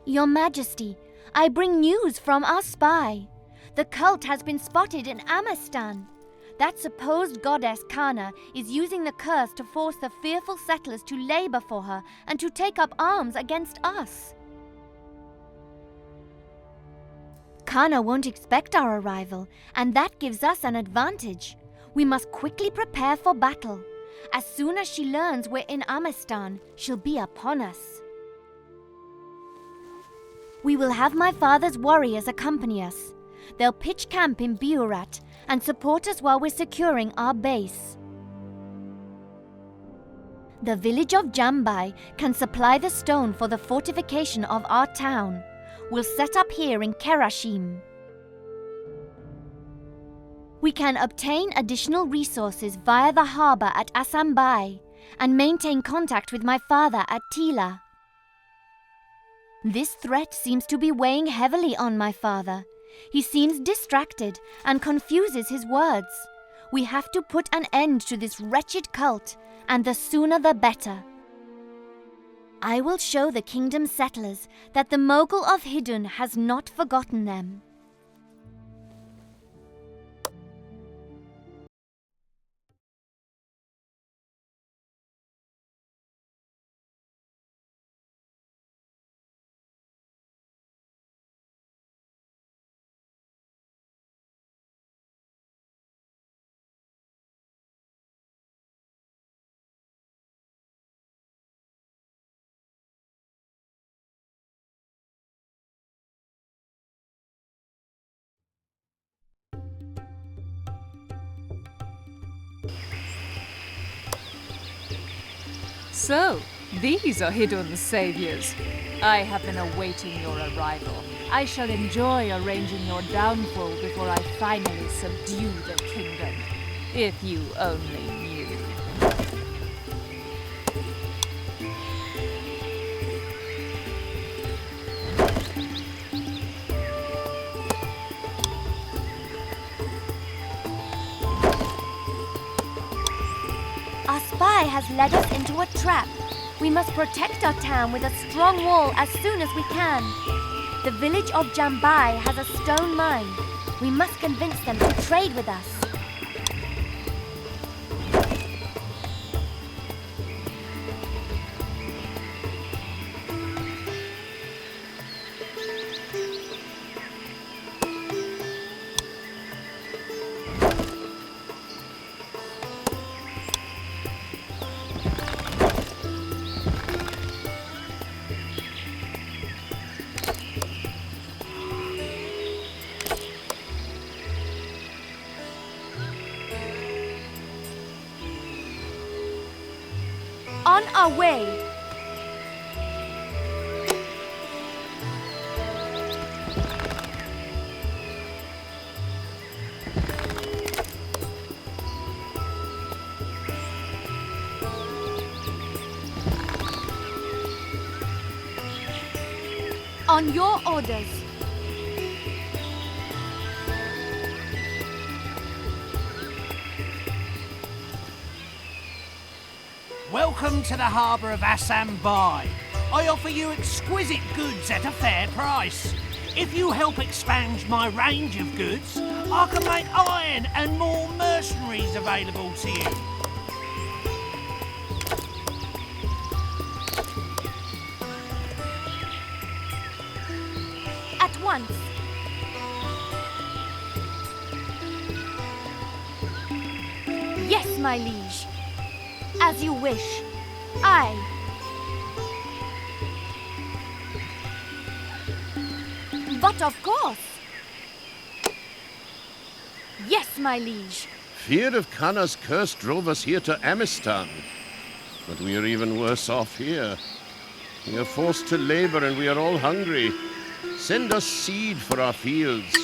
Your Majesty, I bring news from our spy. The cult has been spotted in Amesthan. That supposed goddess Kana is using the curse to force the fearful settlers to labor for her and to take up arms against us. Kana won't expect our arrival, and that gives us an advantage. We must quickly prepare for battle. As soon as she learns we're in Amesthan, she'll be upon us. We will have my father's warriors accompany us. They'll pitch camp in Biurat and support us while we're securing our base. The village of Jambai can supply the stone for the fortification of our town. We'll set up here in Kerashim. We can obtain additional resources via the harbour at Asambai and maintain contact with my father at Tila. This threat seems to be weighing heavily on my father. He seems distracted and confuses his words. We have to put an end to this wretched cult, and the sooner the better. I will show the kingdom's settlers that the Mogul of Hidun has not forgotten them. So, these are Hidun's saviors. I have been awaiting your arrival. I shall enjoy arranging your downfall before I finally subdue the kingdom. If you only knew. Our spy has led us into a trap. We must protect our town with a strong wall as soon as we can. The village of Jambai has a stone mine. We must convince them to trade with us. On our way. On your orders. Welcome to the harbour of Asambai. I offer you exquisite goods at a fair price. If you help expand my range of goods, I can make iron and more mercenaries available to you. At once. Yes, my liege. As you wish. Aye. But of course. Yes, my liege. Fear of Kana's curse drove us here to Amesthan. But we are even worse off here. We are forced to labor and we are all hungry. Send us seed for our fields.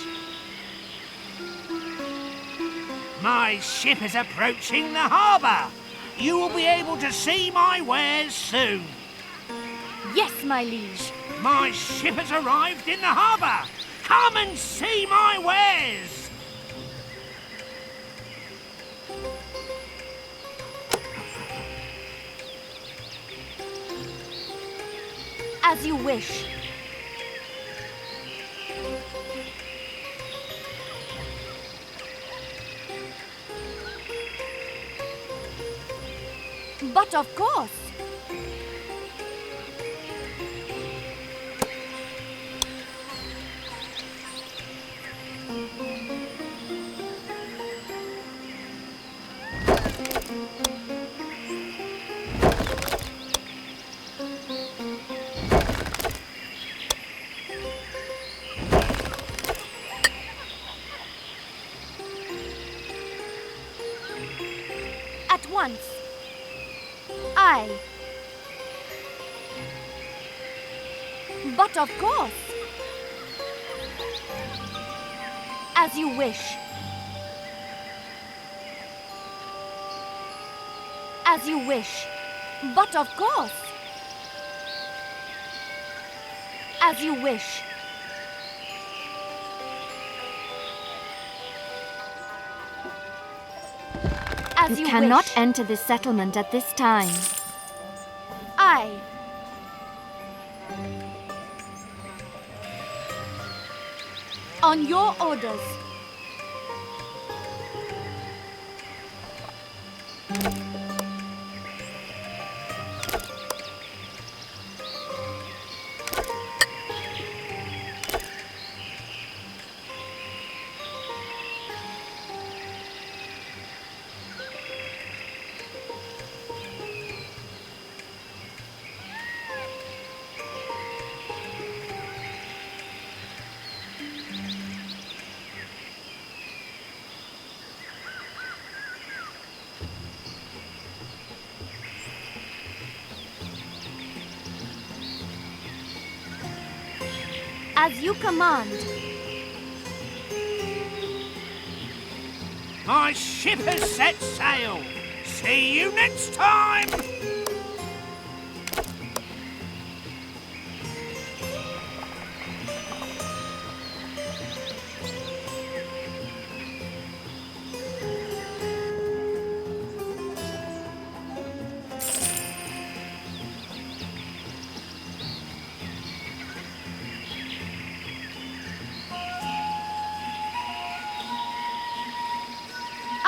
My ship is approaching the harbour. You will be able to see my wares soon. Yes, my liege. My ship has arrived in the harbour. Come and see my wares. As you wish. But of course. At once. I. But of course. As you wish. As you wish. But of course. As you wish. As You you cannot wish. enter this settlement at this time. I. On your orders. As you command. My ship has set sail. See you next time!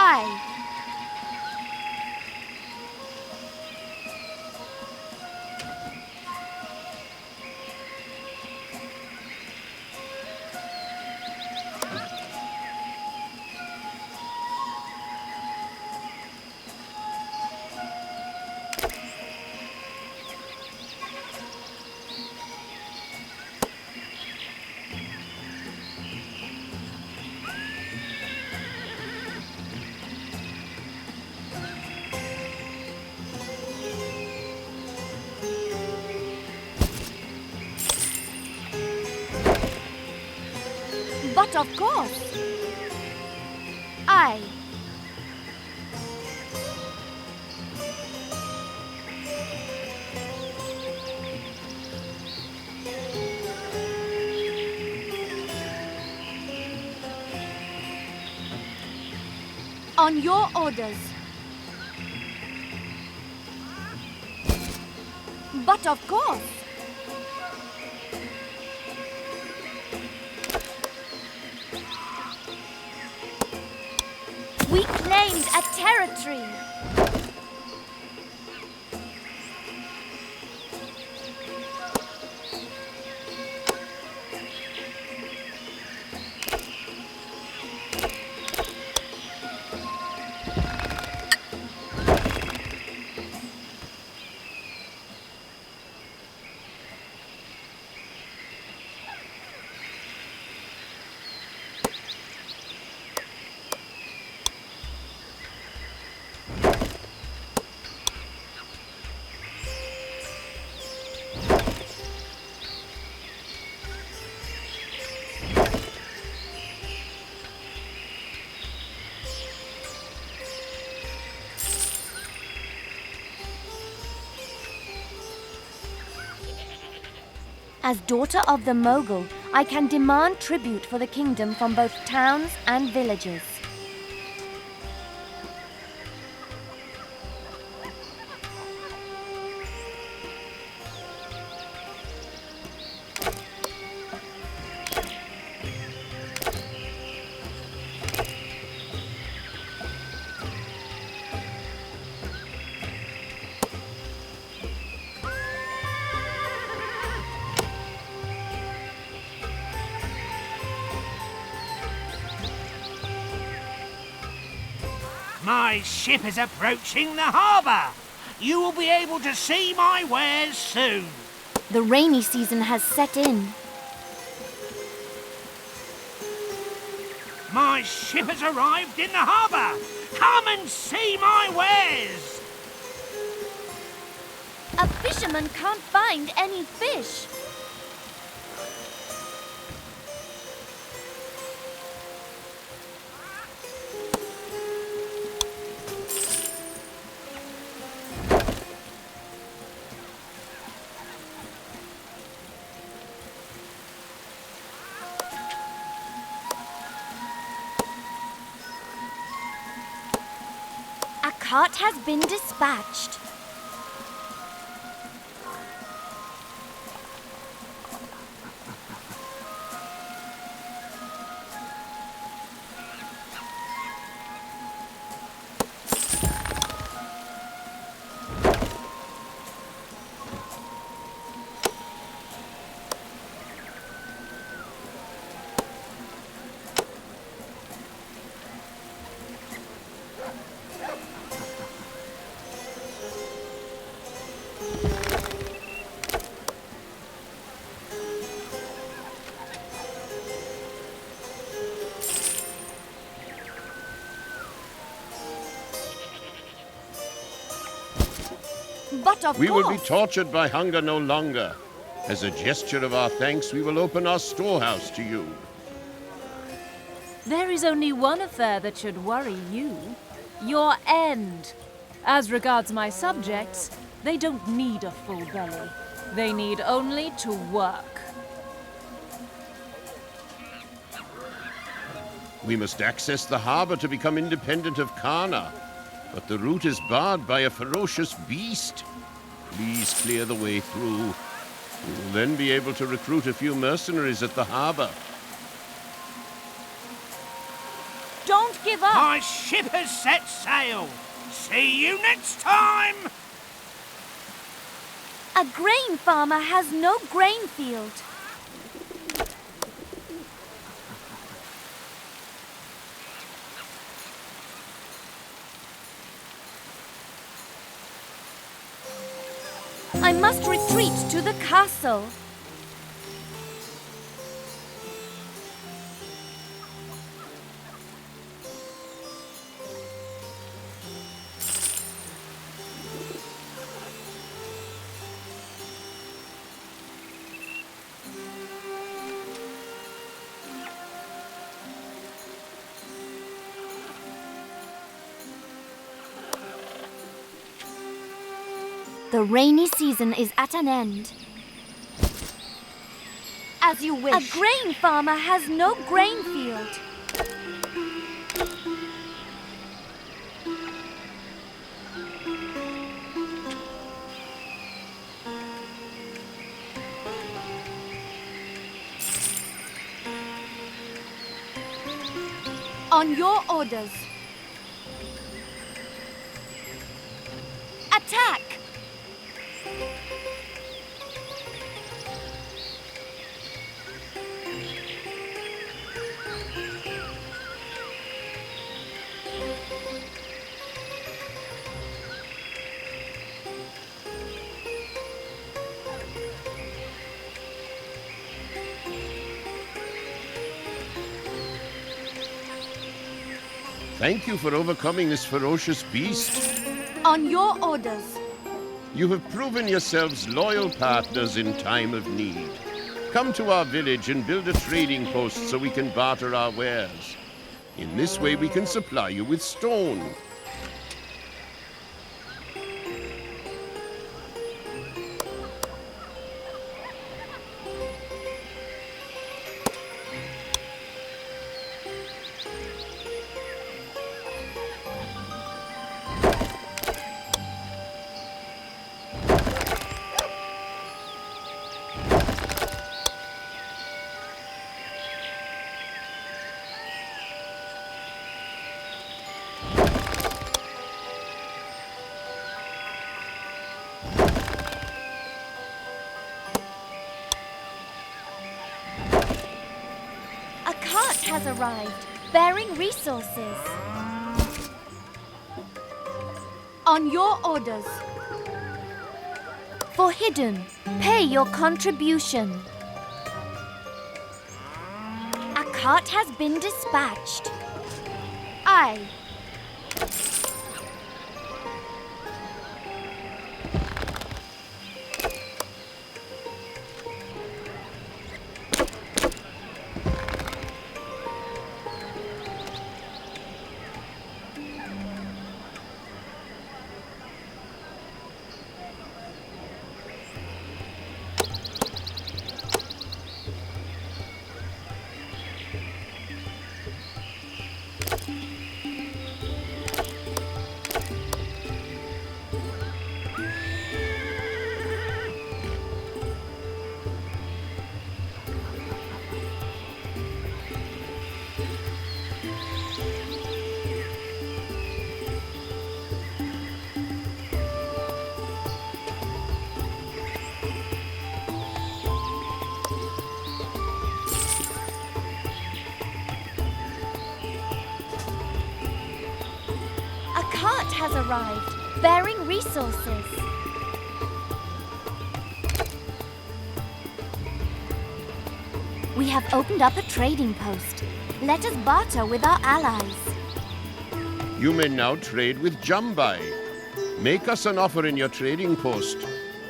I. But of course. I. On your orders. But of course. We claimed a territory. As daughter of the Mogul, I can demand tribute for the kingdom from both towns and villages. My ship is approaching the harbour. You will be able to see my wares soon. The rainy season has set in. My ship has arrived in the harbour. Come and see my wares. A fisherman can't find any fish. A cart has been dispatched. But of We course. will be tortured by hunger no longer. As a gesture of our thanks, we will open our storehouse to you. There is only one affair that should worry you. Your end. As regards my subjects, they don't need a full belly. They need only to work. We must access the harbor to become independent of Kana. But the route is barred by a ferocious beast. Please clear the way through. We will then be able to recruit a few mercenaries at the harbor. Don't give up. My ship has set sail. See you next time. A grain farmer has no grain field. I must retreat to the castle. The rainy season is at an end. As you wish. A grain farmer has no grain field. On your orders. Attack! Thank you for overcoming this ferocious beast. On your orders. You have proven yourselves loyal partners in time of need. Come to our village and build a trading post so we can barter our wares. In this way we can supply you with stone. A cart has arrived, bearing resources. On your orders. For Hidden, pay your contribution. A cart has been dispatched. Aye. A cart has arrived, bearing resources. We have opened up a trading post. Let us barter with our allies. You may now trade with Jambai. Make us an offer in your trading post.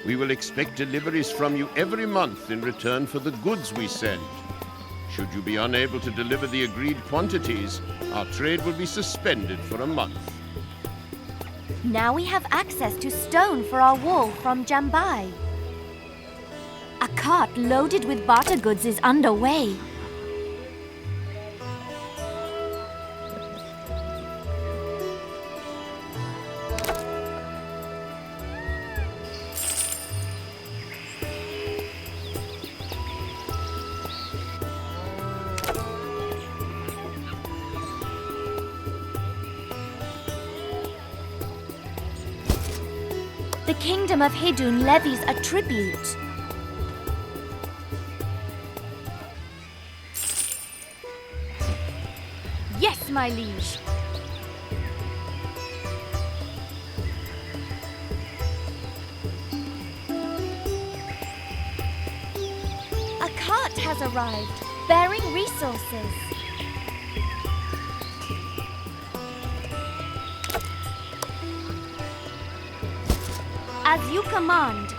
We will expect deliveries from you every month in return for the goods we send. Should you be unable to deliver the agreed quantities, our trade will be suspended for a month. Now we have access to stone for our wall from Jambai. A cart loaded with barter goods is underway. The Kingdom of Hidun levies a tribute. Yes, my liege. A cart has arrived, bearing resources. As you command.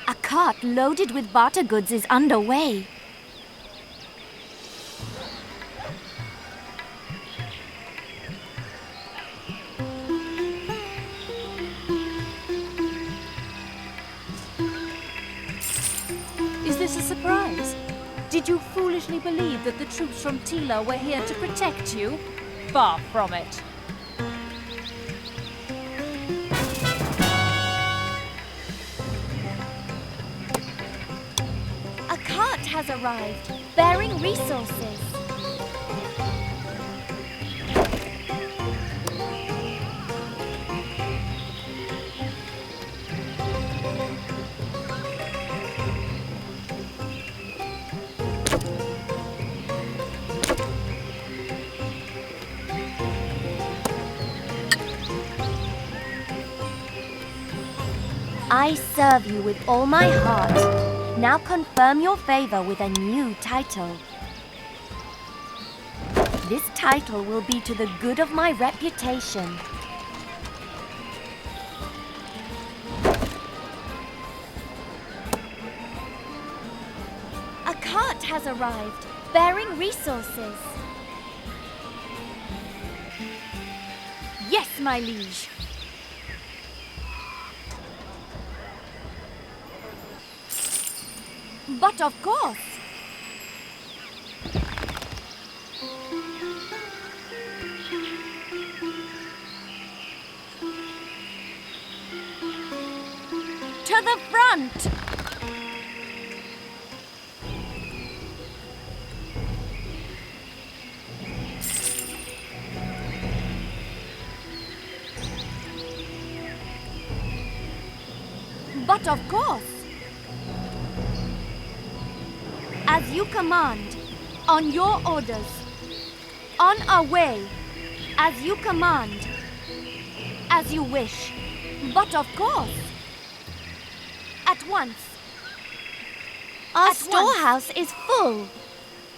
A cart loaded with barter goods is underway. Is this a surprise? Did you foolishly believe that the troops from Tila were here to protect you? Far from it. A cart has arrived, bearing resources. I serve you with all my heart. Now confirm your favor with a new title. This title will be to the good of my reputation. A cart has arrived, bearing resources. Yes, my liege. But of course. To the front! But of course. As you command, on your orders. On our way, as you command. As you wish. But of course. At once. Our storehouse is full.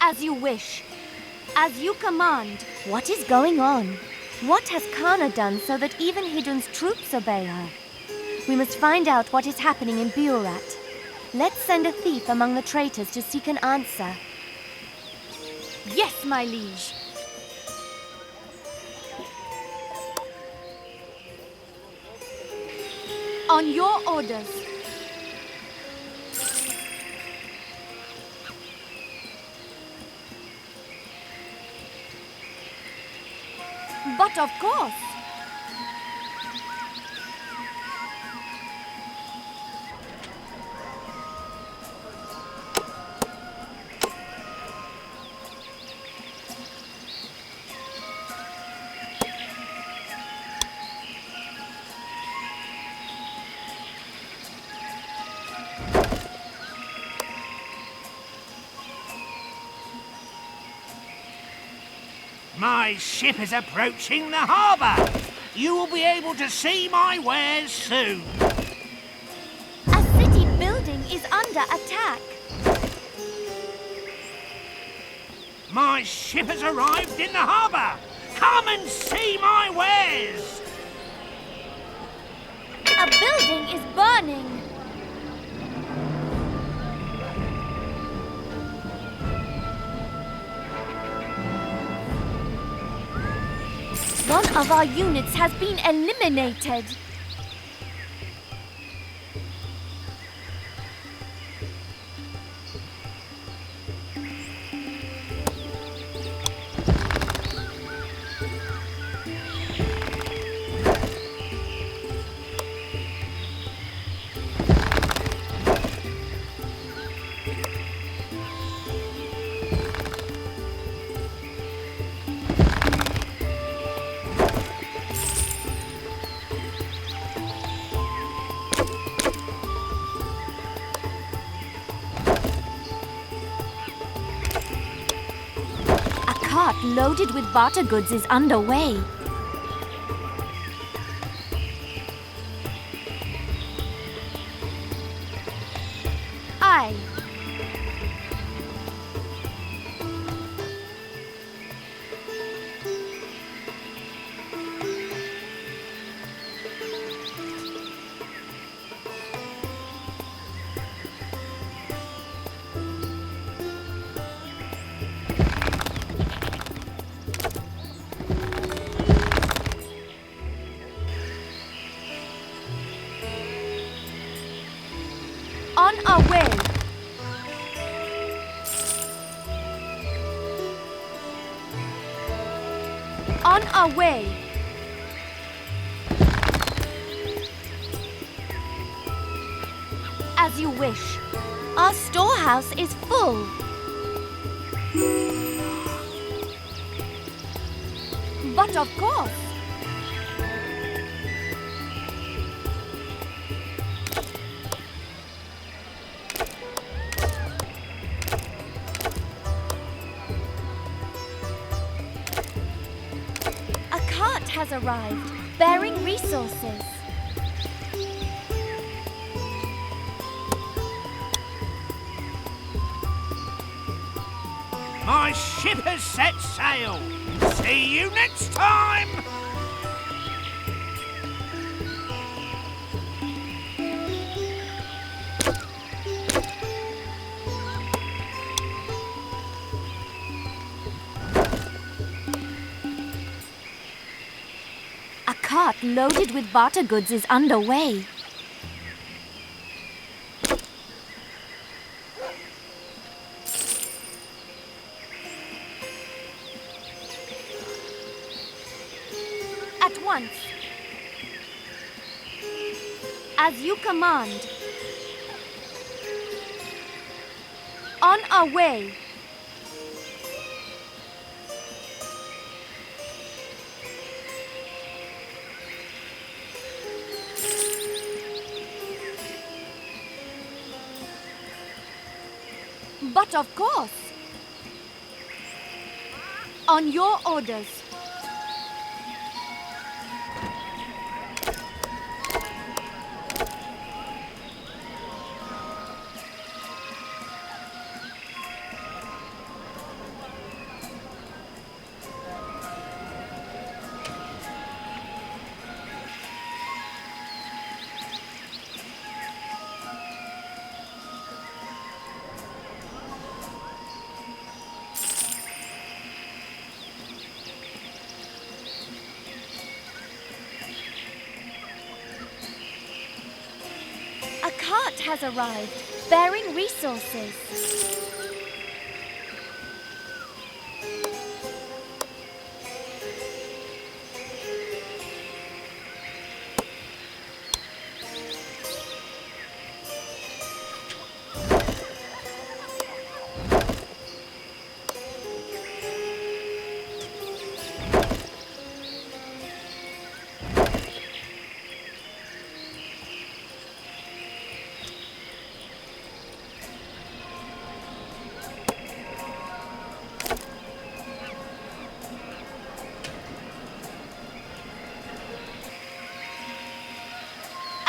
As you wish. As you command. What is going on? What has Kana done so that even Hidun's troops obey her? We must find out what is happening in Burat. Let's send a thief among the traitors to seek an answer. Yes, my liege. On your orders. But of course. My ship is approaching the harbour. You will be able to see my wares soon. A city building is under attack. My ship has arrived in the harbour. Come and see my wares. A building is burning. One of our units has been eliminated. A cart loaded with barter goods is underway. Aye. On our way. On our way. As you wish. Our storehouse is full. But of course. A cart has arrived, bearing resources. My ship has set sail. See you next time. A cart loaded with barter goods is underway. At once. As you command. On our way. But of course. On your orders. A cart has arrived, bearing resources.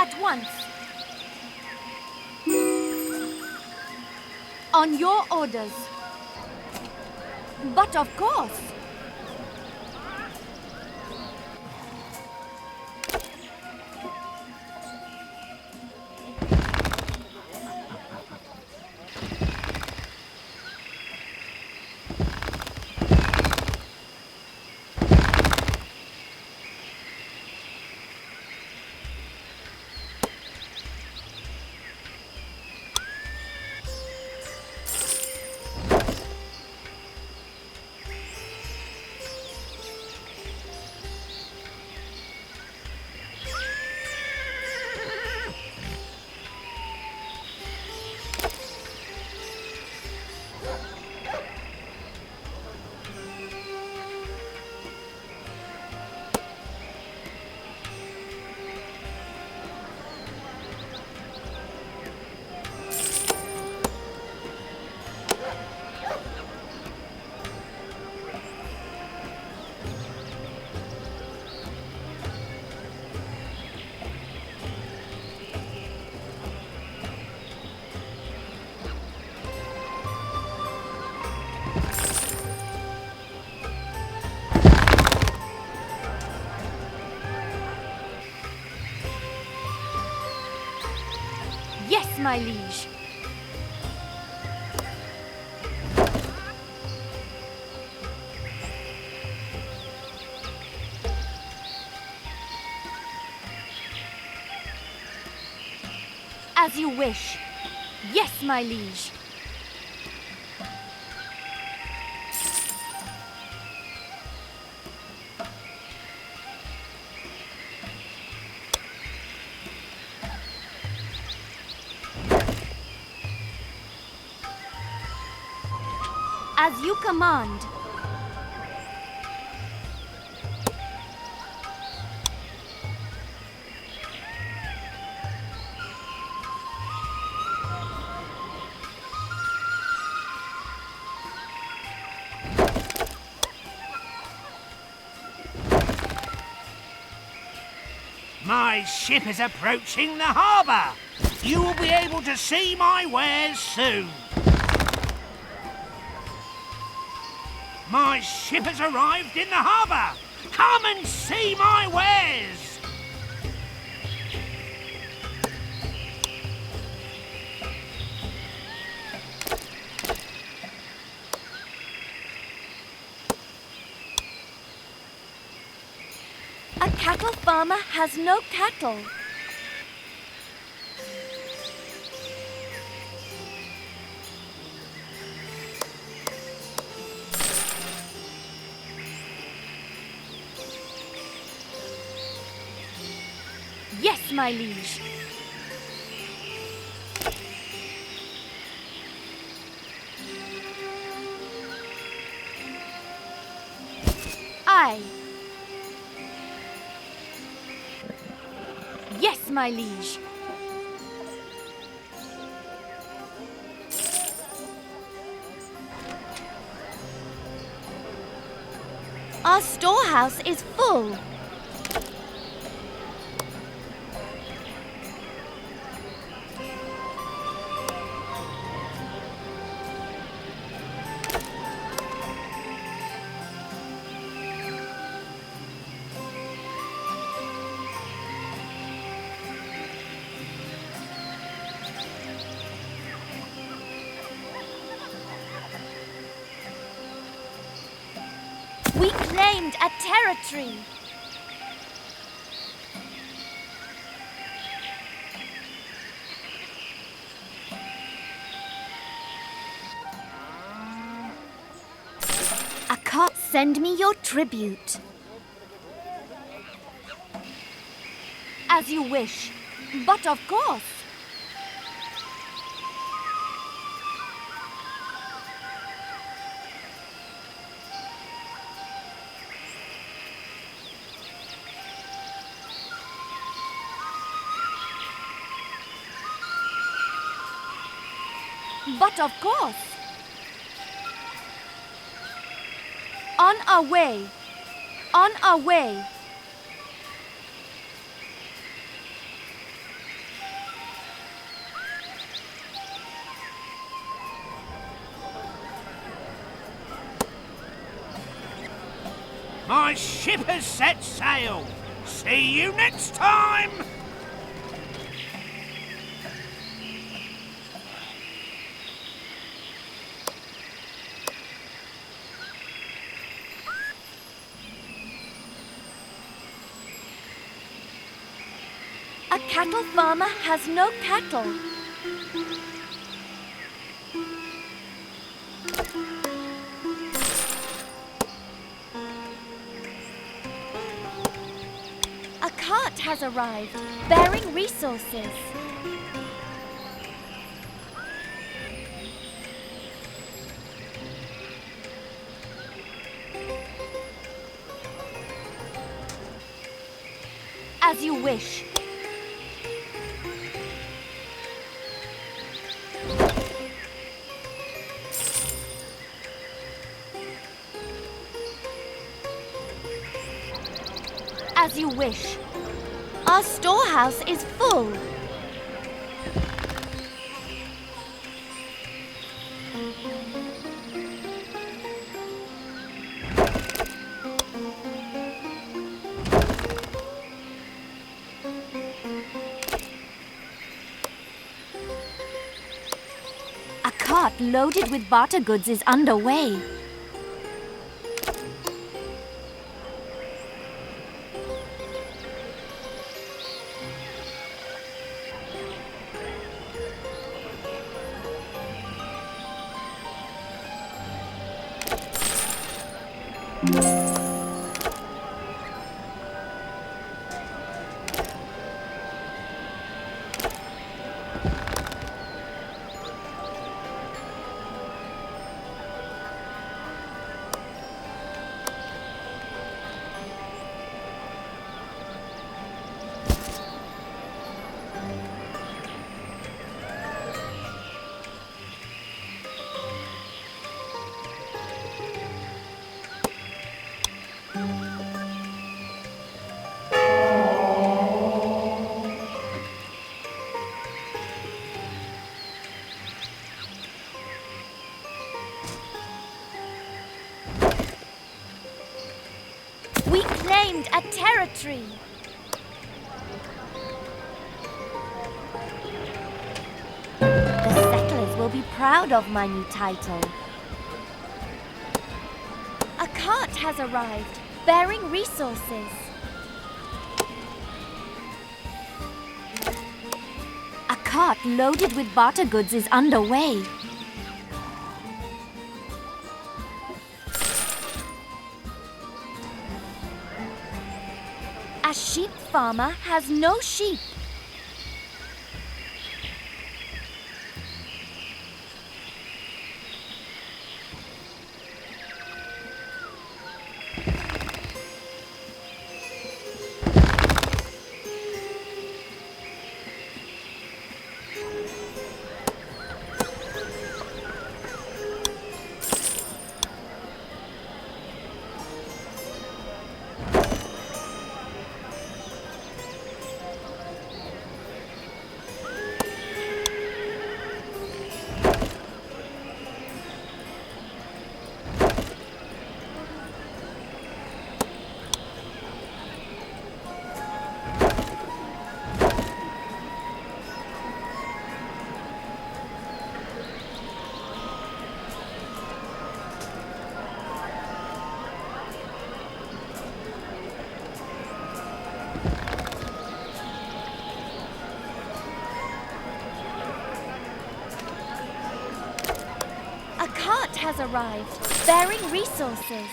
At once. On your orders. But of course. Yes, my liege. As you wish. Yes, my liege. As you command. My ship is approaching the harbour. You will be able to see my wares soon. My ship has arrived in the harbour. Come and see my wares. A cattle farmer has no cattle. Yes, my liege. Aye. Yes, my liege. Our storehouse is full. We claimed a territory. A cart, send me your tribute. As you wish, but of course. But of course. On our way. On our way. My ship has set sail. See you next time! A cattle farmer has no cattle. A cart has arrived, bearing resources. As you wish. As you wish. Our storehouse is full. A cart loaded with barter goods is underway. We claimed a territory. The settlers will be proud of my new title. A cart has arrived, bearing resources. A cart loaded with barter goods is underway. A sheep farmer has no sheep. has arrived, bearing resources.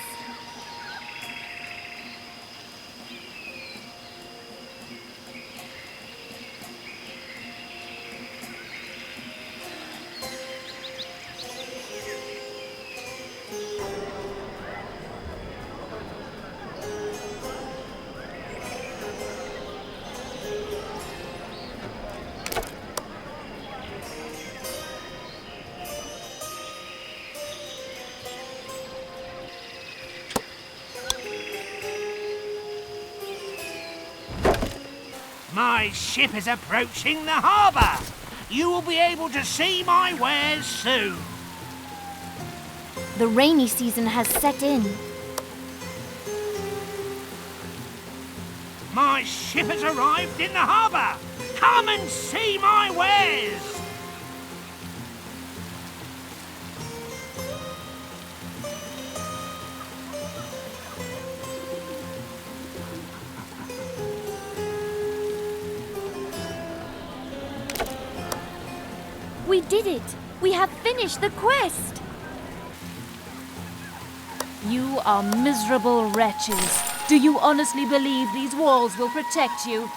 My ship is approaching the harbour. You will be able to see my wares soon. The rainy season has set in. My ship has arrived in the harbour. Come and see my wares. We did it! We have finished the quest! You are miserable wretches. Do you honestly believe these walls will protect you?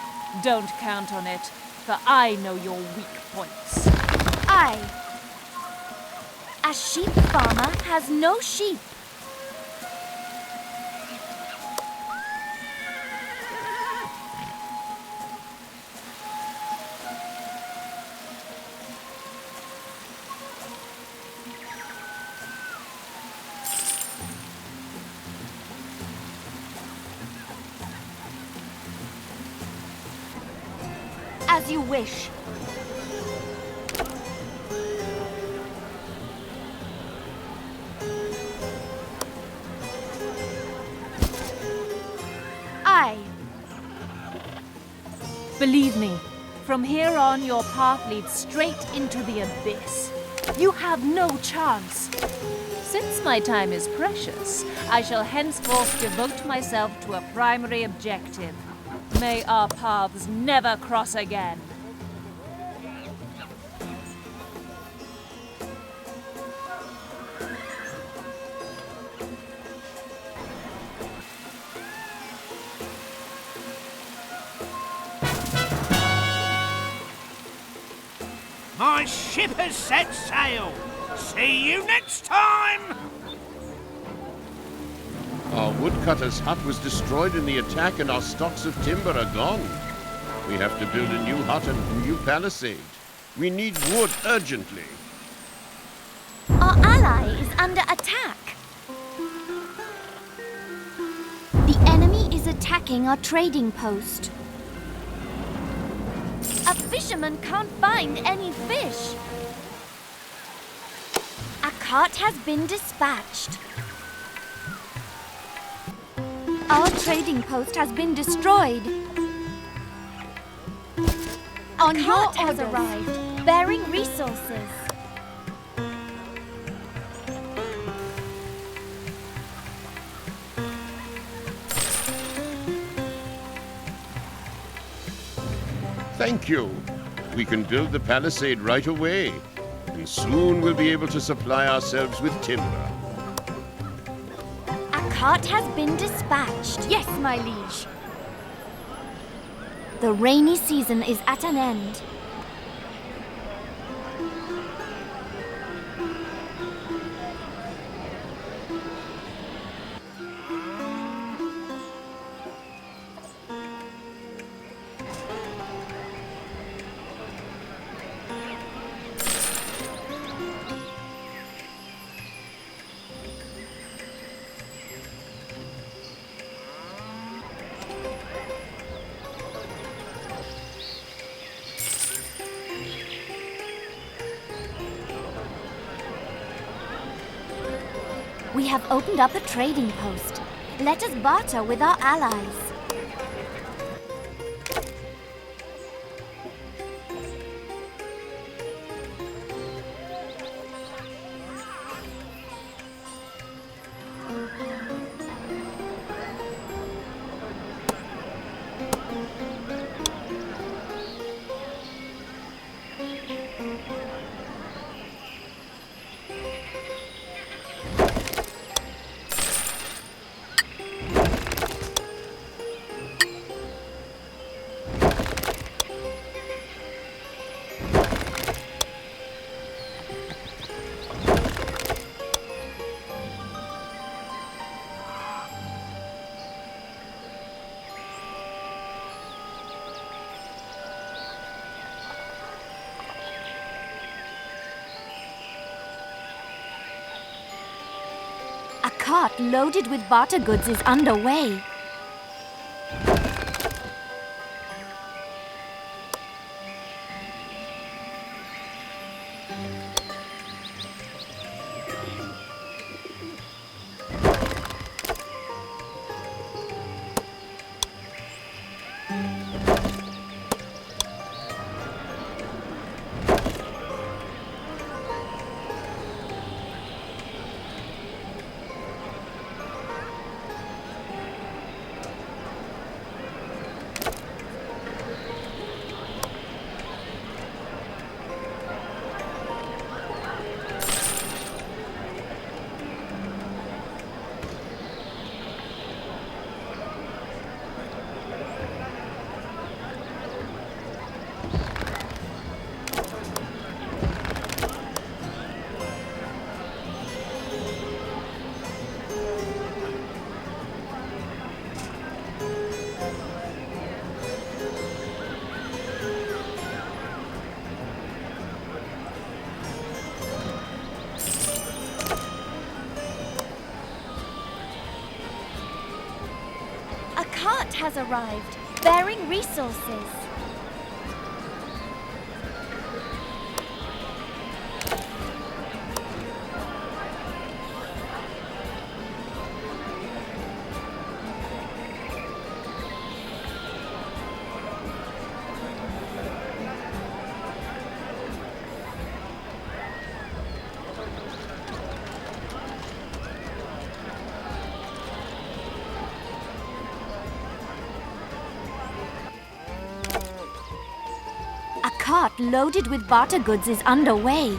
Don't count on it, for I know your weak points. A sheep farmer has no sheep. As you wish. Believe me, from here on your path leads straight into the abyss. You have no chance. Since my time is precious, I shall henceforth devote myself to a primary objective. May our paths never cross again. My ship has set sail. See you next time! Our woodcutter's hut was destroyed in the attack and our stocks of timber are gone. We have to build a new hut and a new palisade. We need wood urgently. Our ally is under attack. The enemy is attacking our trading post. A fisherman can't find any fish. A cart has been dispatched. Our trading post has been destroyed. A cart has arrived, bearing resources. Thank you. We can build the palisade right away. And soon we'll be able to supply ourselves with timber. A cart has been dispatched. Yes, my liege. The rainy season is at an end. We have opened up a trading post. Let us barter with our allies. cart loaded with barter goods is underway. A cart has arrived, bearing resources. A cart loaded with barter goods is underway.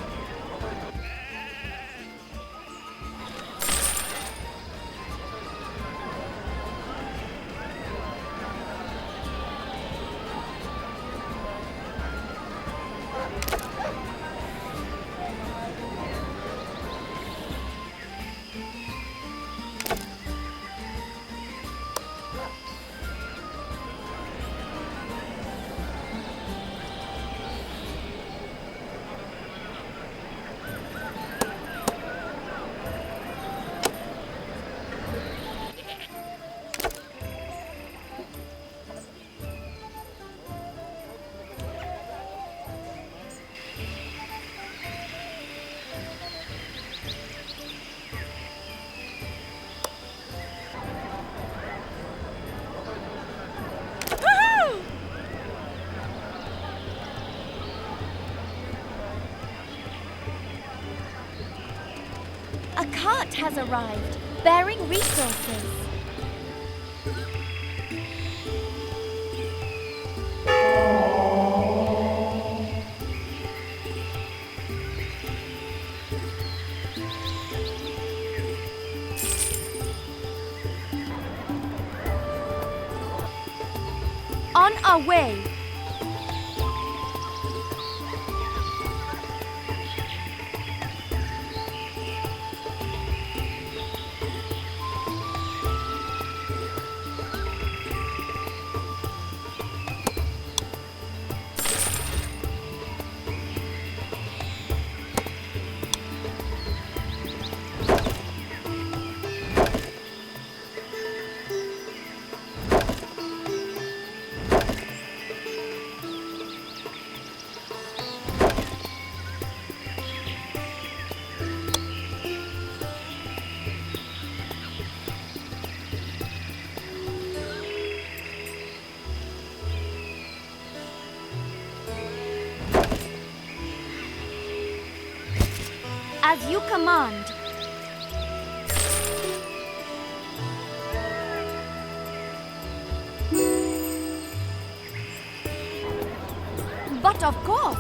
A cart has arrived, bearing resources. On our way. As you command. But of course.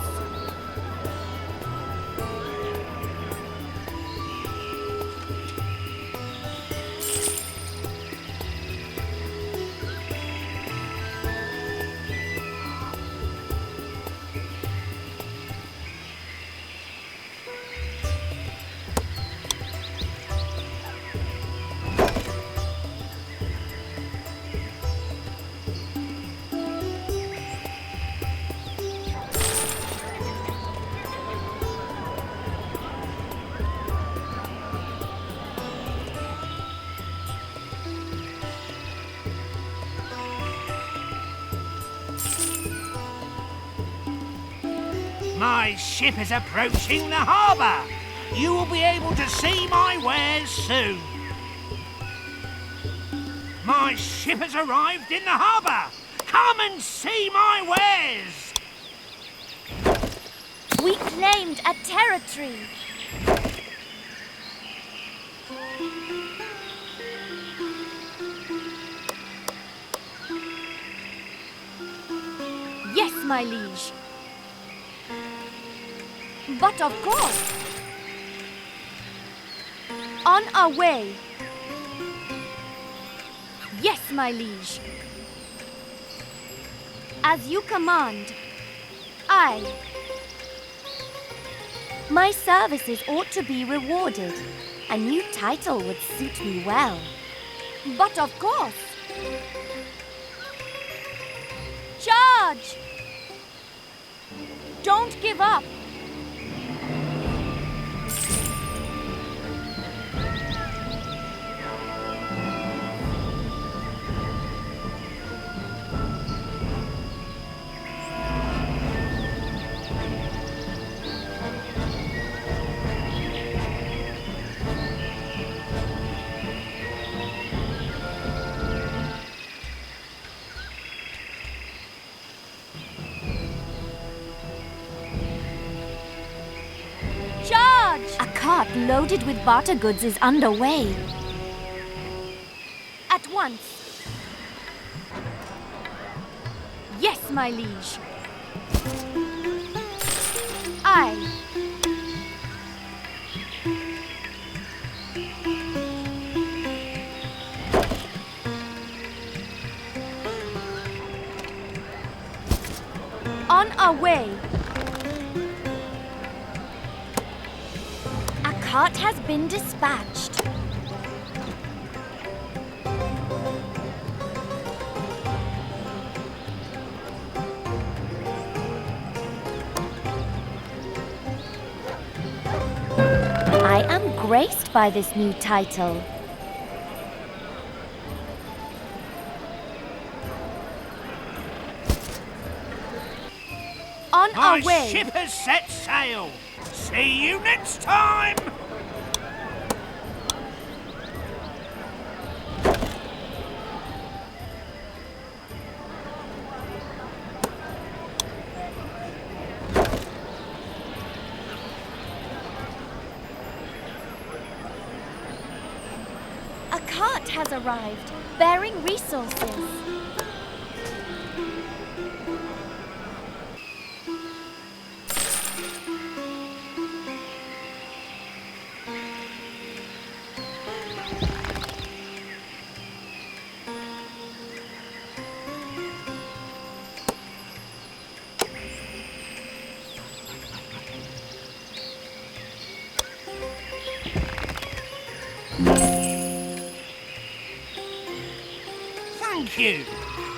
My ship is approaching the harbour. You will be able to see my wares soon. My ship has arrived in the harbour. Come and see my wares. We claimed a territory. Yes, my liege. But of course. On our way. Yes, my liege. As you command. Aye. My services ought to be rewarded. A new title would suit me well. But of course. Charge! Don't give up. A cart loaded with barter goods is underway. At once. Yes, my liege. Aye. On our way. A cart has been dispatched. I am graced by this new title. On our My way. ship has set sail. See you next time. A cart has arrived, bearing resources. Thank you.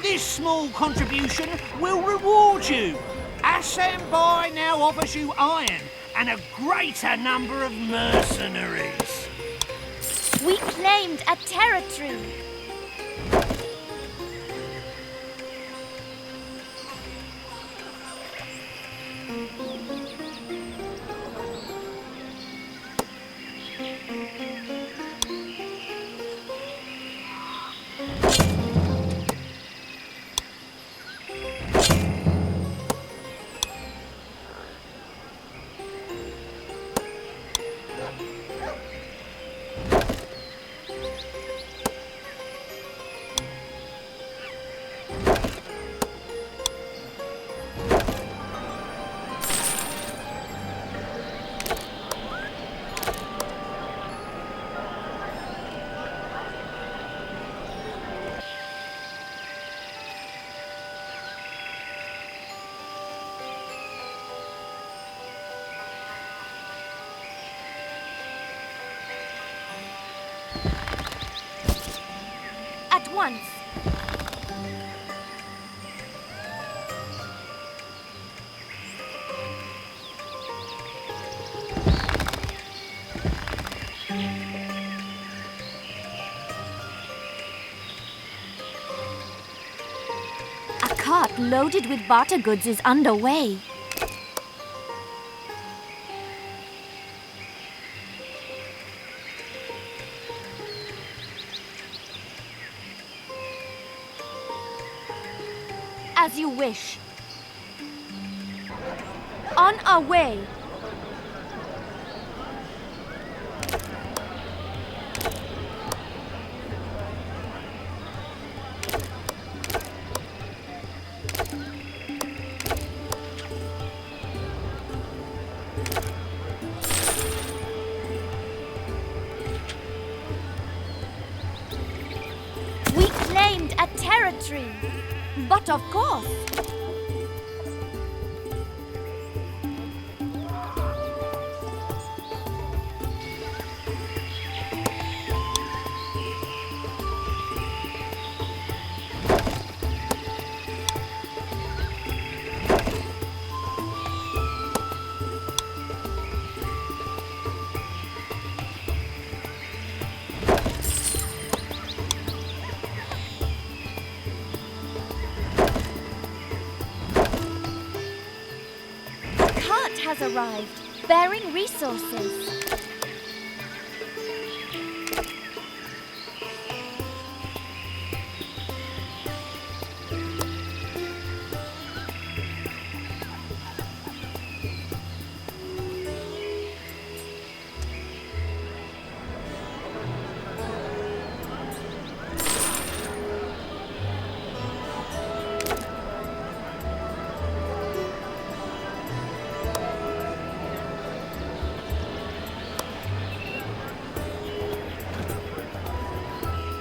This small contribution will reward you. Assambai now offers you iron and a greater number of mercenaries. We claimed a territory. At once. A cart loaded with barter goods is underway. As you wish. On our way. We claimed a territory, but of course. Has arrived, bearing resources.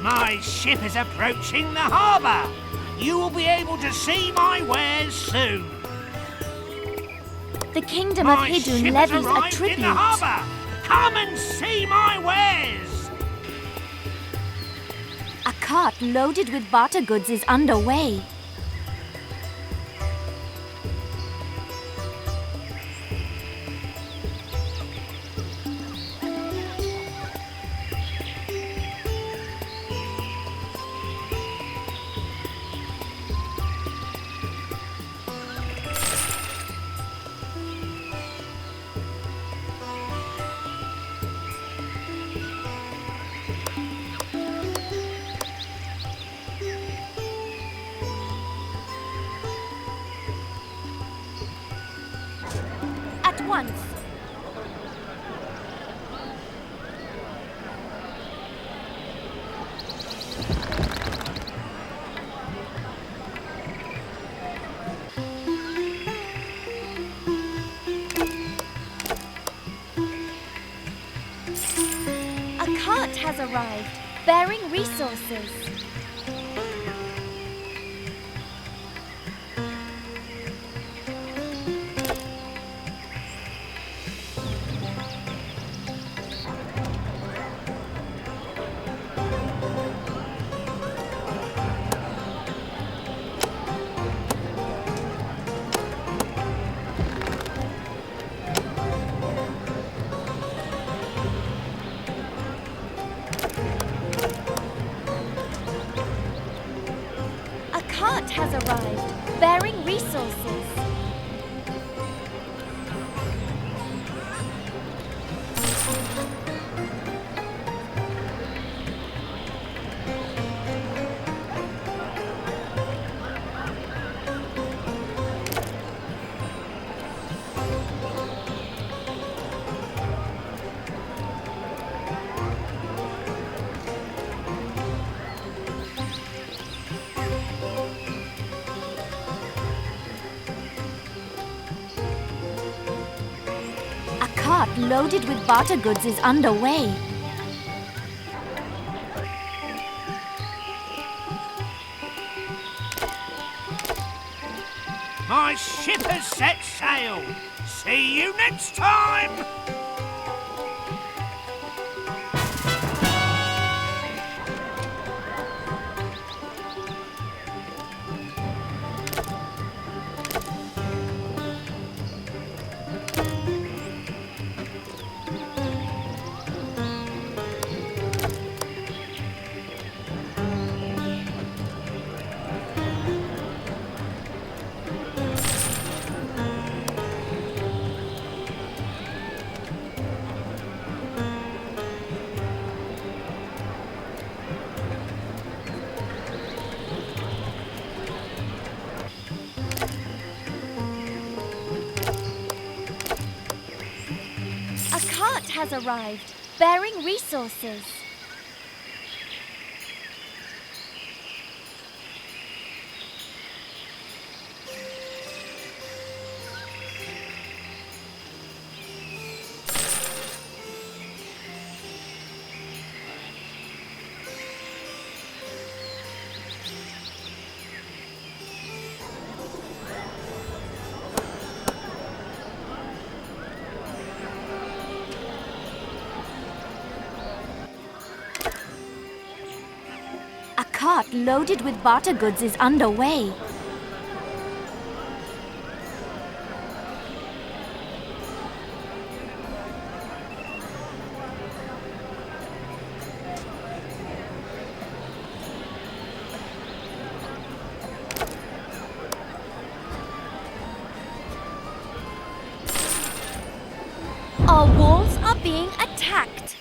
My ship is approaching the harbour. You will be able to see my wares soon. The kingdom of My Hidun ship has levies a arrived in tribute. the harbour. Come and see my wares. A cart loaded with barter goods is underway. At once. A cart has arrived, bearing resources. A cart has arrived, bearing resources. A cart loaded with barter goods is underway. My ship has set sail. See you next time. has arrived, bearing resources. A cart loaded with barter goods is underway. Our walls are being attacked.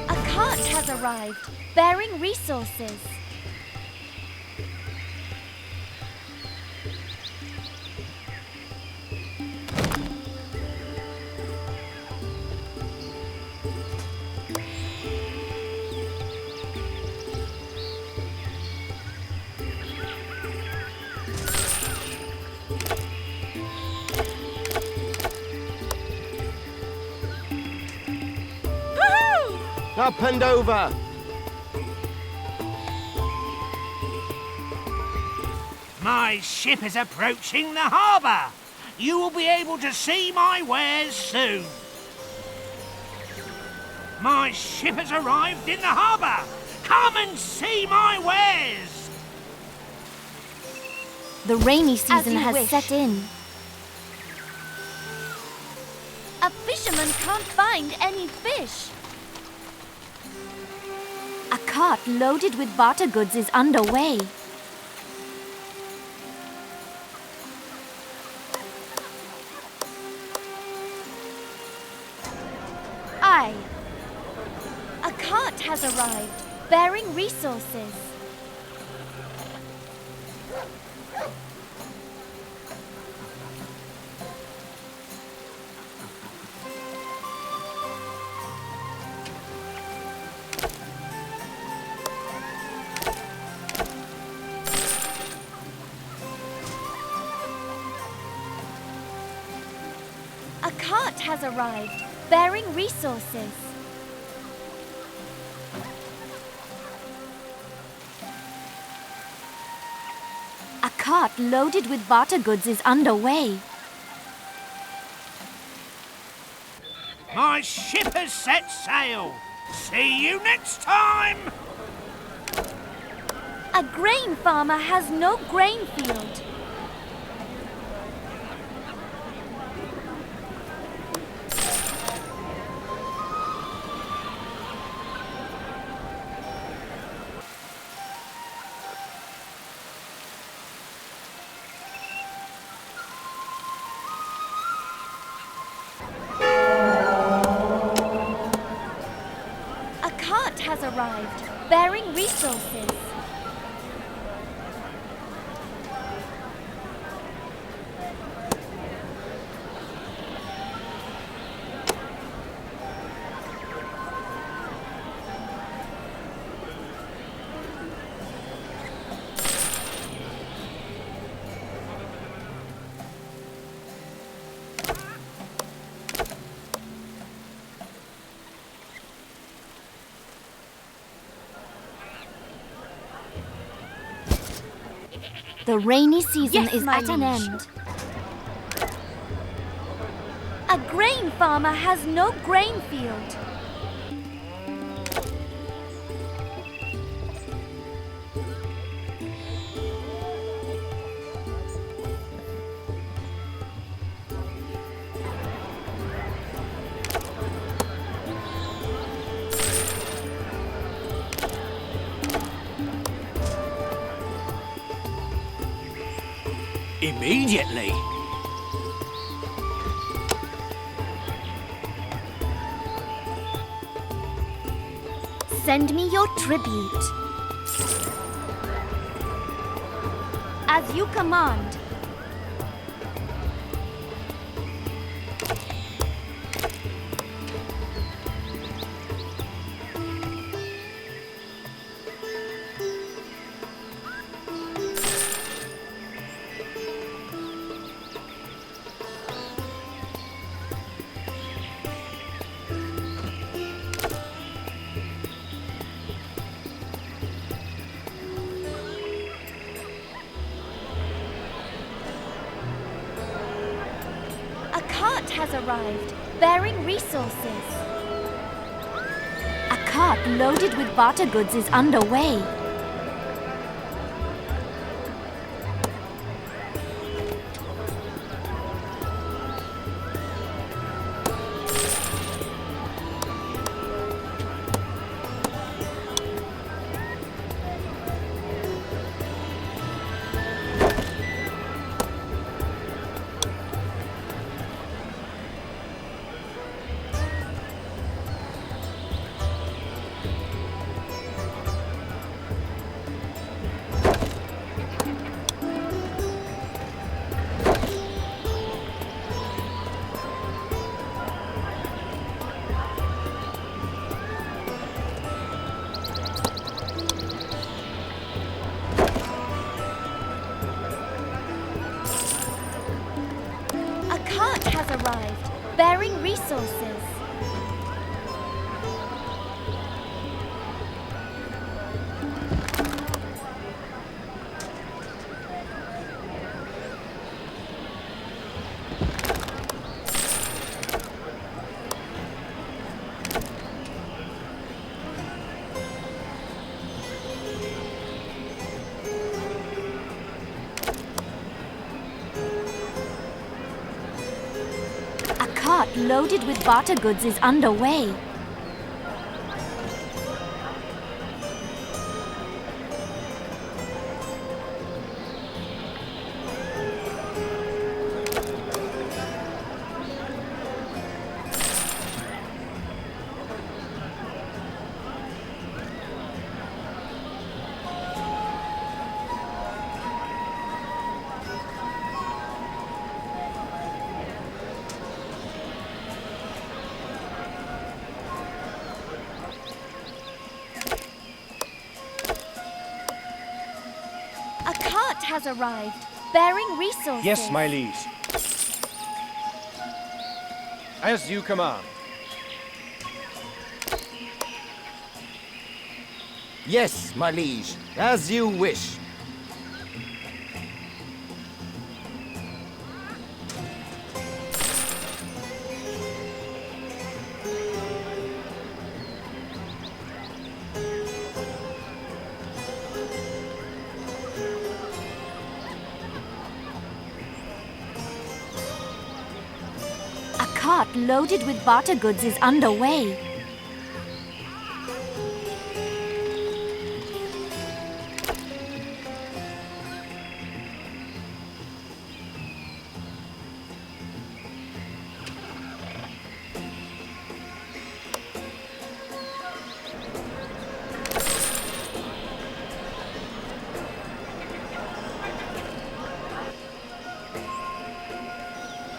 A cart has arrived, bearing resources. Up and over! My ship is approaching the harbour. You will be able to see my wares soon. My ship has arrived in the harbour. Come and see my wares. The rainy As season you has wish. set in. A fisherman can't find any fish. A cart loaded with barter goods is underway. Aye. A cart has arrived, bearing resources. A cart has arrived, bearing resources. A cart loaded with barter goods is underway. My ship has set sail. See you next time. A grain farmer has no grain field. A cart has arrived, bearing resources. The rainy season is at an end. A grain farmer has no grain field. Immediately. Send me your tribute. As you command. A cart has arrived, bearing resources. A cart loaded with barter goods is underway. A cart has arrived, bearing resources. A cart loaded with barter goods is underway. A cart has arrived, bearing resources. Yes, my liege. As you command. Yes, my liege, as you wish. A cart loaded with barter goods is underway.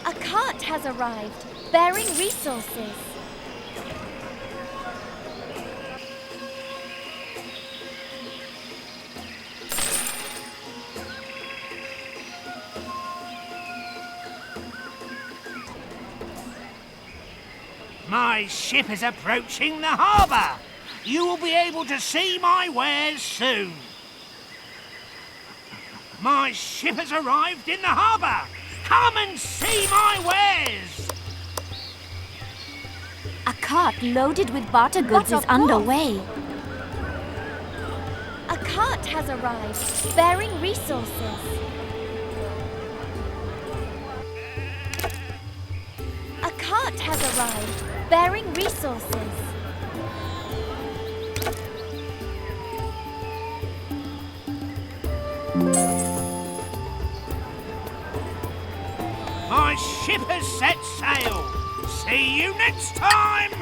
A cart has arrived, bearing resources. My ship is approaching the harbour. You will be able to see my wares soon. My ship has arrived in the harbour. Come and see my wares. A cart loaded with barter goods is underway. A cart has arrived, bearing resources. A cart has arrived, bearing resources. My ship has set sail. See you next time.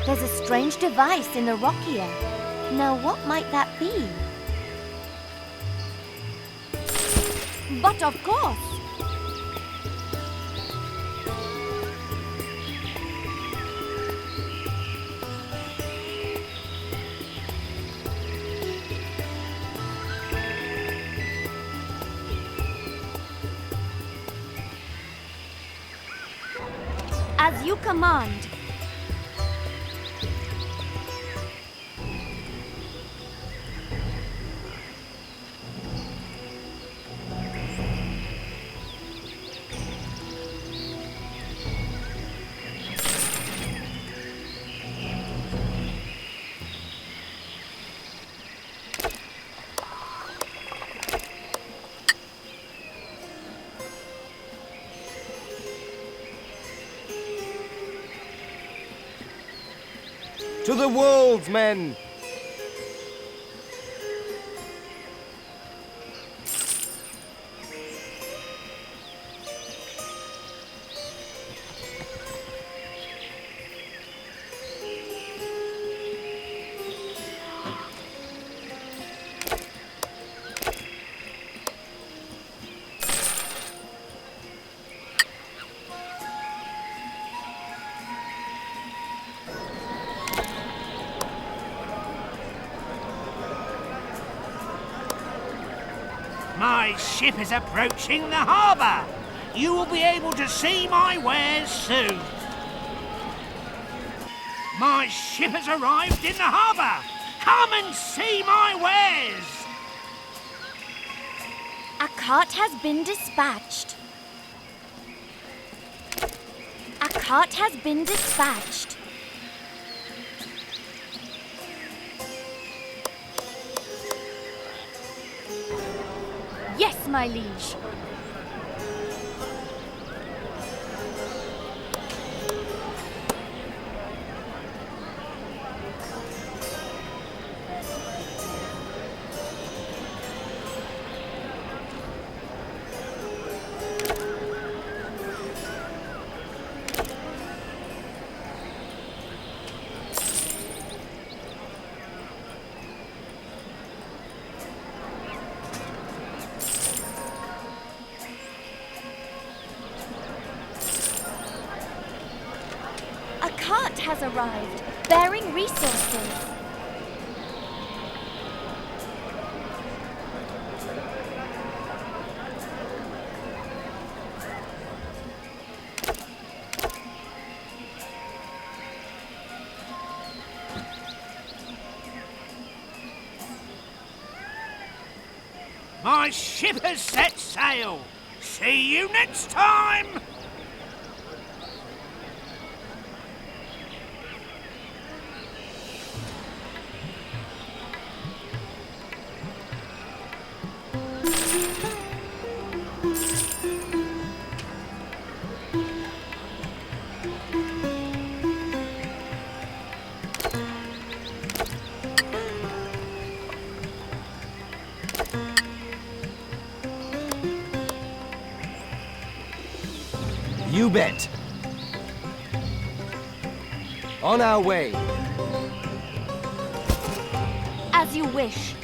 There's a strange device in the rock here. Now, what might that be? But of course! As you command. To the walls, men! My ship is approaching the harbour. You will be able to see my wares soon. My ship has arrived in the harbour. Come and see my wares. A cart has been dispatched. A cart has been dispatched. Yes, my liege. A cart has arrived, bearing resources. My ship has set sail. See you next time. You bet. On our way. As you wish.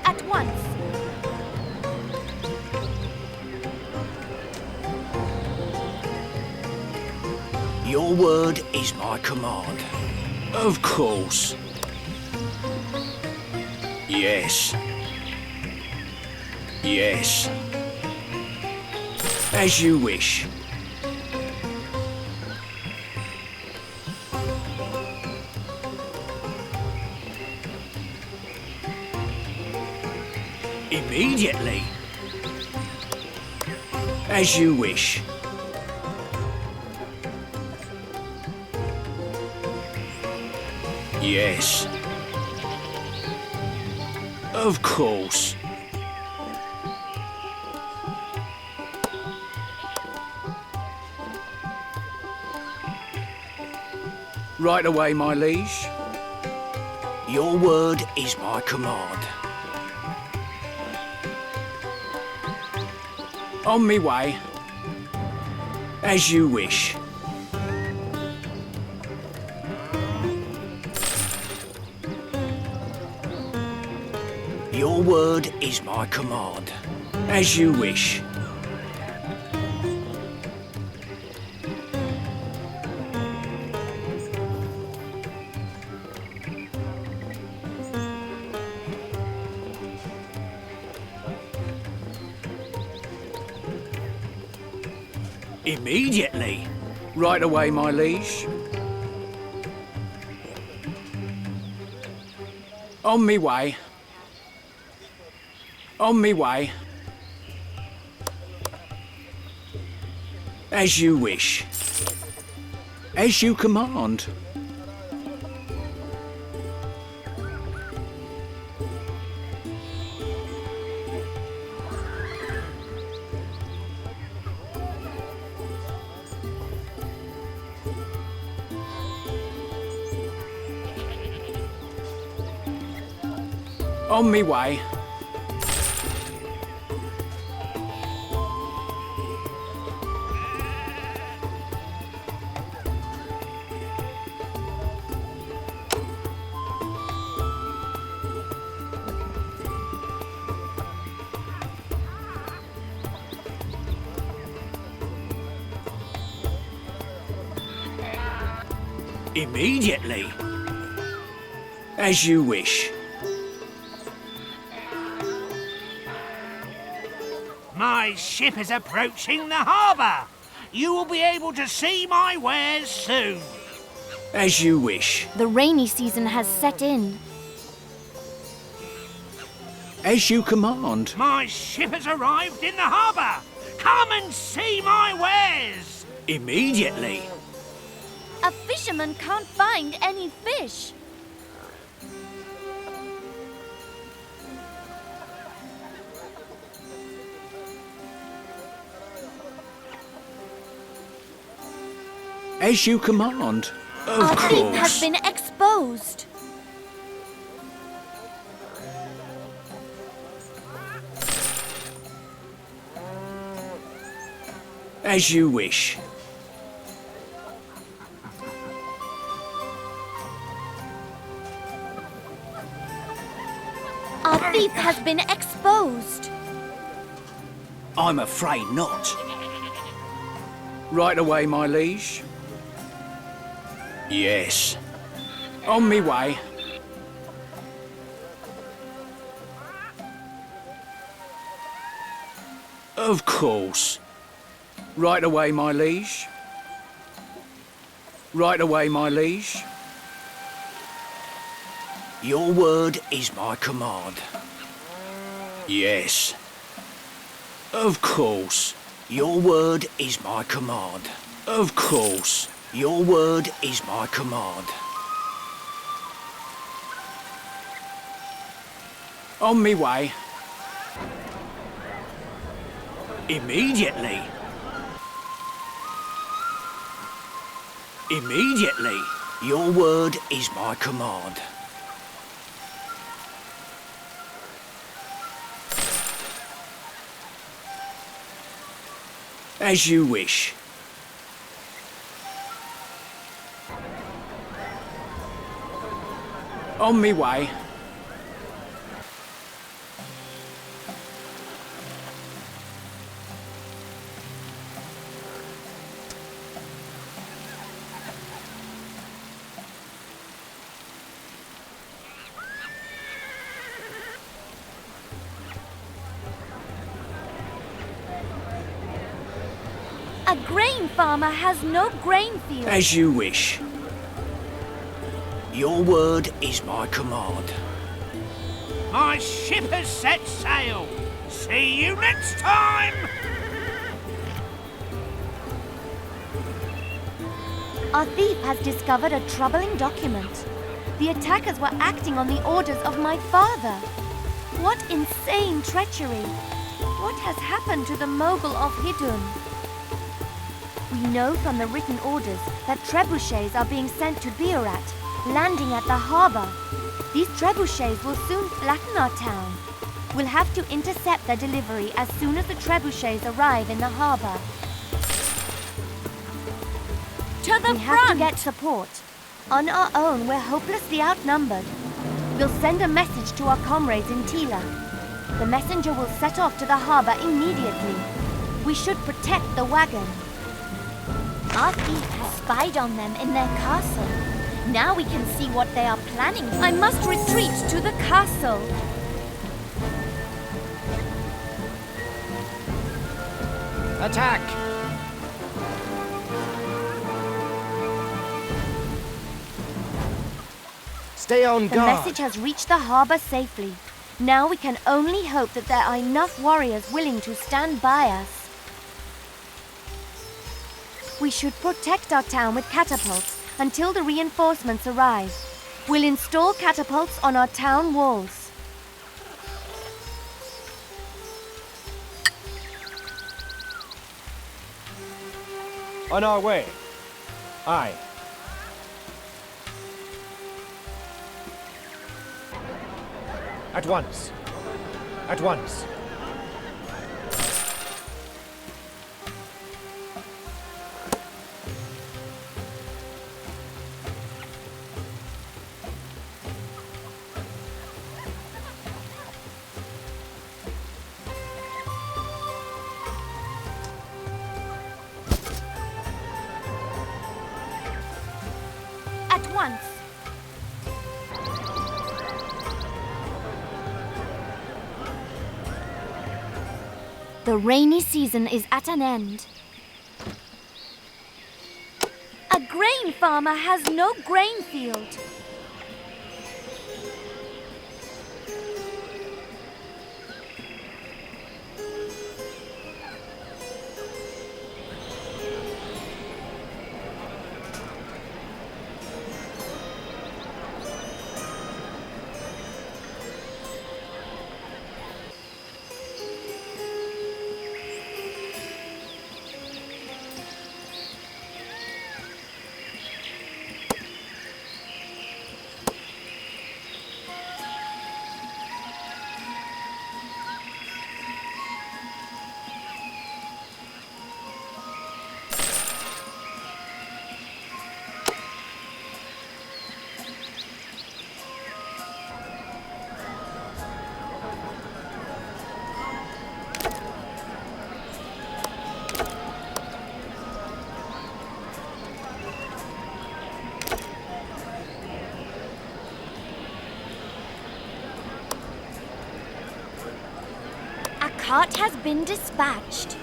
At once. Your word is my command. Of course. Yes. Yes. As you wish. Immediately. As you wish. Yes. Of course. Right away, my liege. Your word is my command. On me way. As you wish. Your word is my command. As you wish. Immediately. Right away, my liege. On me way. On me way. As you wish. As you command. On me way. Immediately. As you wish. My ship is approaching the harbour. You will be able to see my wares soon. As you wish. The rainy season has set in. As you command. My ship has arrived in the harbour. Come and see my wares. Immediately. A fisherman can't find any fish. As you command. Of Our thief course. has been exposed. As you wish. Our thief has been exposed. I'm afraid not. Right away, my liege. Yes. On me way. Of course. Right away, my liege. Right away, my liege. Your word is my command. Yes. Of course. Your word is my command. Of course. Your word is my command. On me way. Immediately. Immediately. Your word is my command. As you wish. On me way. A grain farmer has no grain field. As you wish. Your word is my command. My ship has set sail. See you next time! Our thief has discovered a troubling document. The attackers were acting on the orders of my father. What insane treachery! What has happened to the Mogul of Hidun? We know from the written orders that trebuchets are being sent to Biorat, landing at the harbour. These trebuchets will soon flatten our town. We'll have to intercept their delivery as soon as the trebuchets arrive in the harbour. To the We have to front! get support. On our own, we're hopelessly outnumbered. We'll send a message to our comrades in Tila. The messenger will set off to the harbour immediately. We should protect the wagon. Our thief has spied on them in their castle. Now we can see what they are planning. I must retreat to the castle. Attack! Stay on The guard. message has reached the harbour safely. Now we can only hope that there are enough warriors willing to stand by us. We should protect our town with catapults until the reinforcements arrive. We'll install catapults on our town walls. On our way. Aye. At once. At once. At once. The rainy season is at an end. A grain farmer has no grain field. A cart has been dispatched.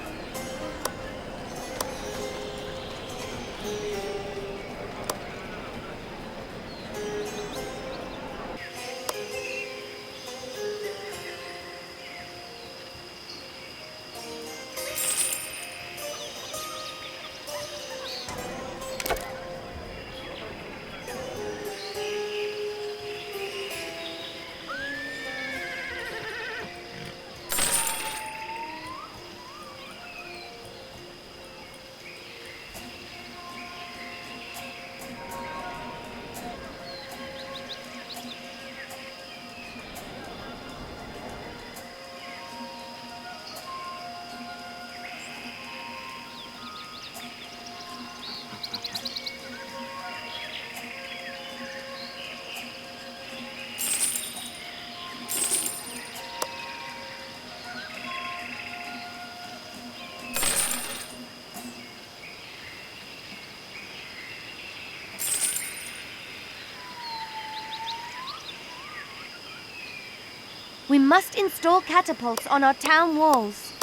We must install catapults on our town walls.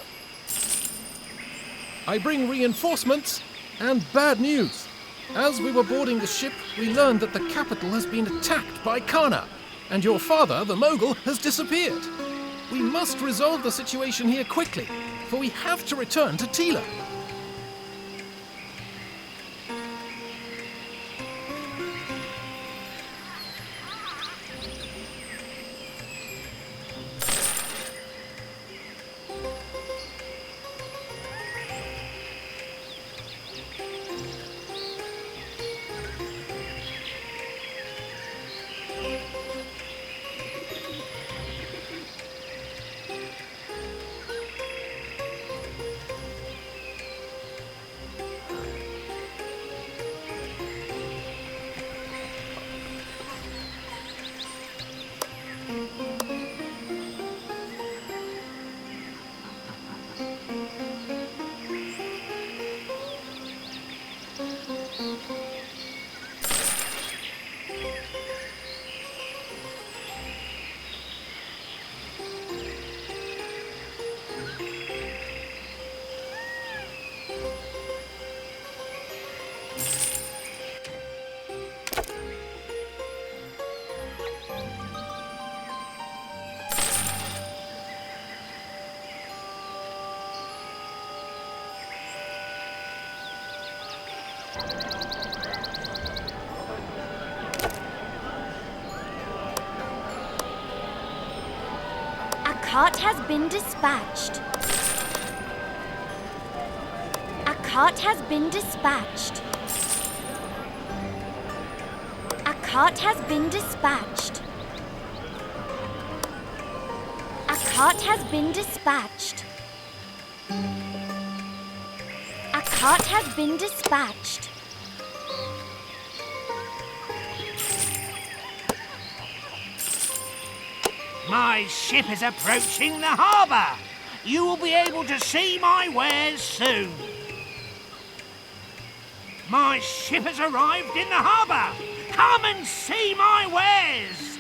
I bring reinforcements and bad news. As we were boarding the ship, we learned that the capital has been attacked by Kana, and your father, the Mogul, has disappeared. We must resolve the situation here quickly, for we have to return to Tila. A cart has been dispatched. A cart has been dispatched. A cart has been dispatched. A cart has been dispatched. A cart has been dispatched. My ship is approaching the harbour. You will be able to see my wares soon. My ship has arrived in the harbour. Come and see my wares.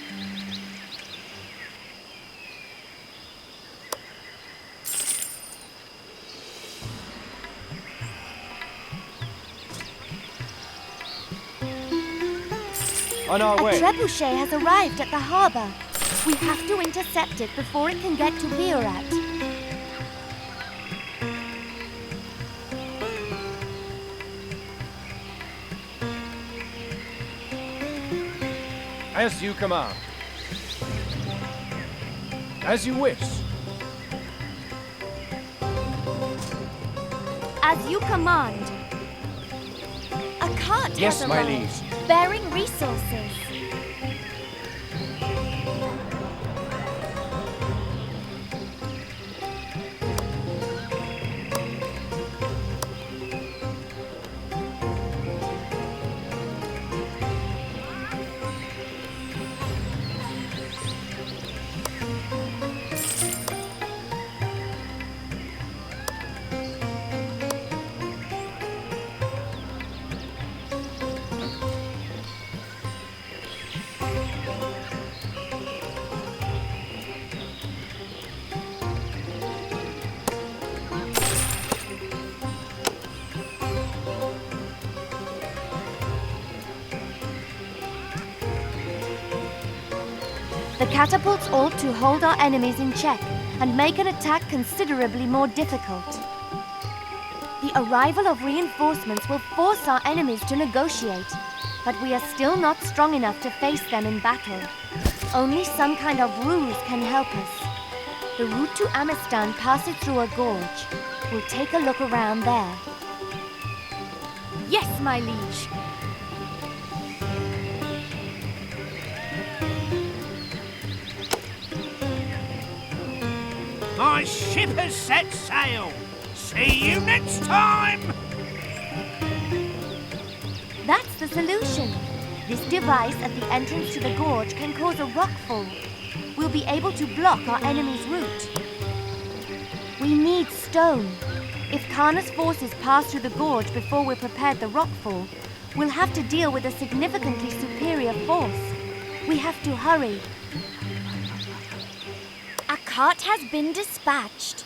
On our A way. trebuchet has arrived at the harbour. We have to intercept it before it can get to Biorat. As you command. As you wish. As you command. A cart Yes, has my arrived, liege. bearing resources. The catapults ought to hold our enemies in check and make an attack considerably more difficult. The arrival of reinforcements will force our enemies to negotiate, but we are still not strong enough to face them in battle. Only some kind of ruse can help us. The route to Amesthan passes through a gorge. We'll take a look around there. Yes, my liege. My ship has set sail. See you next time. That's the solution. This device at the entrance to the gorge can cause a rockfall. We'll be able to block our enemy's route. We need stone. If Kana's forces pass through the gorge before we're prepared the rockfall, we'll have to deal with a significantly superior force. We have to hurry. A cart has been dispatched.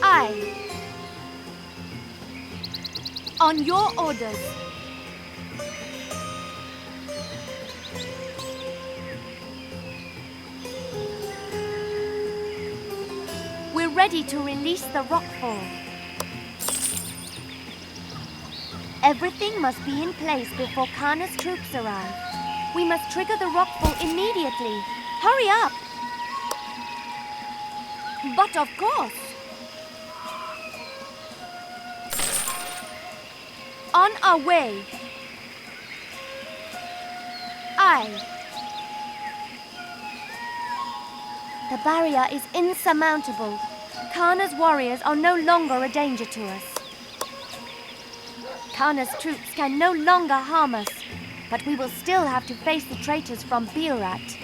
Aye. On your orders. We're ready to release the rockfall. Everything must be in place before Kana's troops arrive. We must trigger the rockfall immediately. Hurry up! But of course. On our way. Aye. The barrier is insurmountable. Kana's warriors are no longer a danger to us. Kana's troops can no longer harm us, but we will still have to face the traitors from Biorat.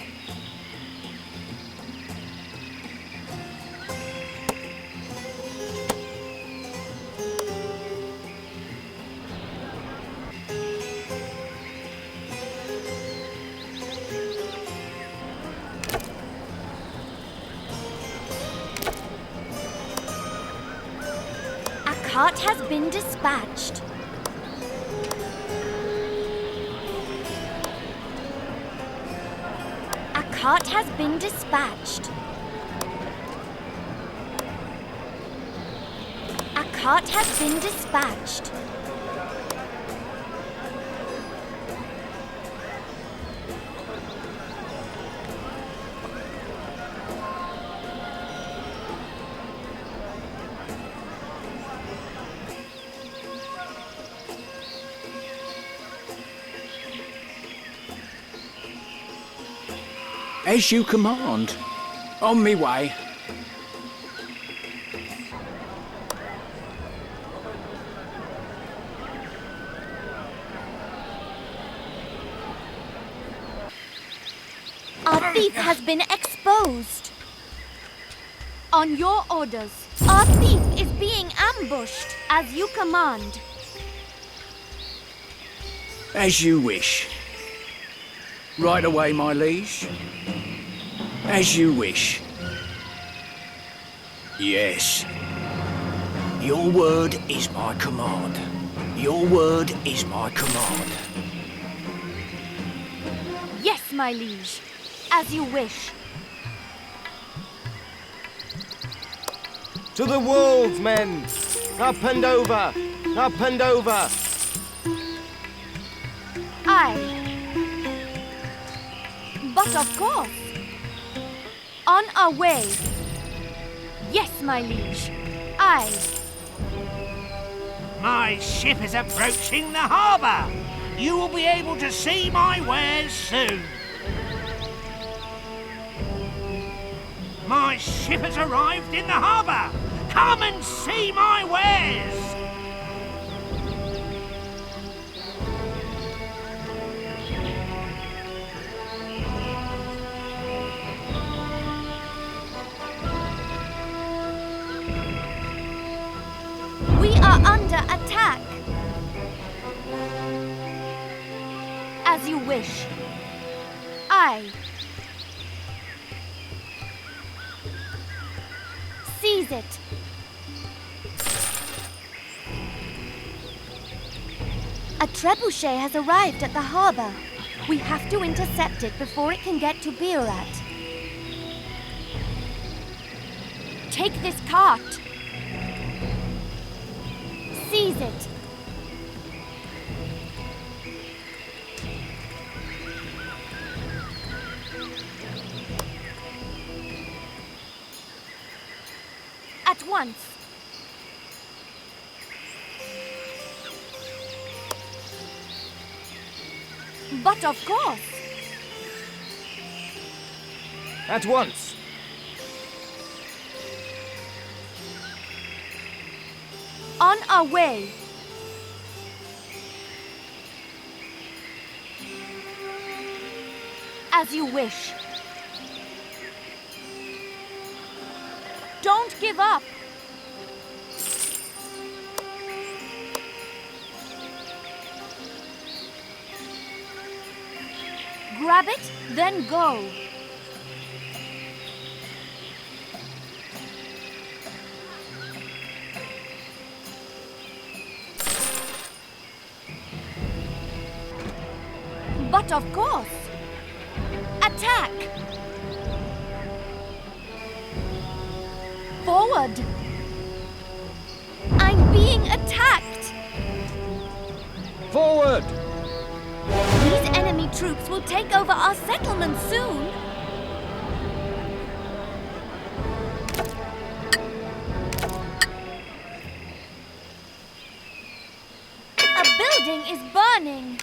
A cart has been dispatched. A cart has been dispatched. A cart has been dispatched. As you command. On me way. Our thief has been exposed. On your orders, our thief is being ambushed. As you command. As you wish. Right away, my liege. As you wish. Yes. Your word is my command. Your word is my command. Yes, my liege. As you wish. To the walls, men! Up and over! Up and over! Aye. But of course. On our way. Yes, my liege. Aye. My ship is approaching the harbour. You will be able to see my wares soon. My ship has arrived in the harbour. Come and see my wares. We are under attack. As you wish. Aye. Seize it. A trebuchet has arrived at the harbour. We have to intercept it before it can get to Biorat. Take this cart. Seize it. At once. But of course. At once! On our way. As you wish. Don't give up. Grab it, then go. But of course. Attack! Forward! I'm being attacked! Forward! These enemy troops will take over our settlement soon. A building is burning.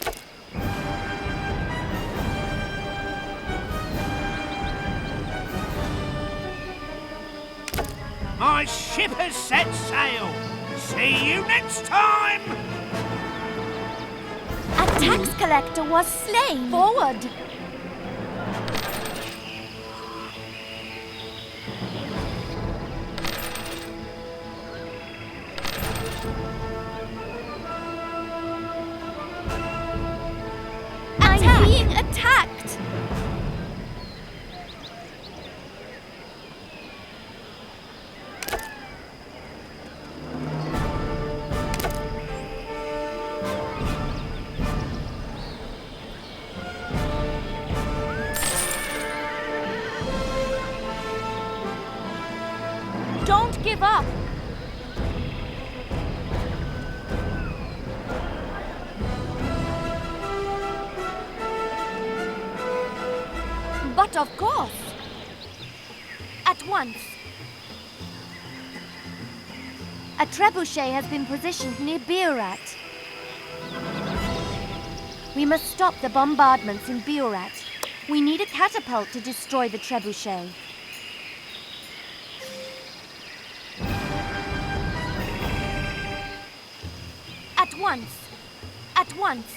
My ship has set sail. See you next time. A tax collector was slain. Forward! I'm being attacked! But of course. At once. A trebuchet has been positioned near Biorat. We must stop the bombardments in Biorat. We need a catapult to destroy the trebuchet. At once. At once.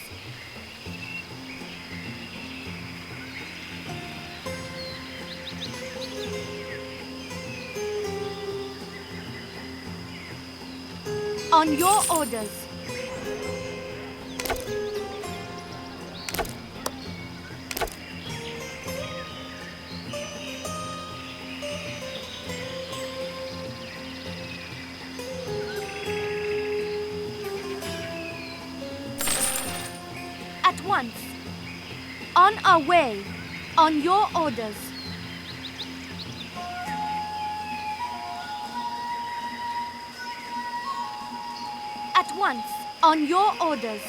On your orders. At once. On our way. On your orders. At once. On your orders.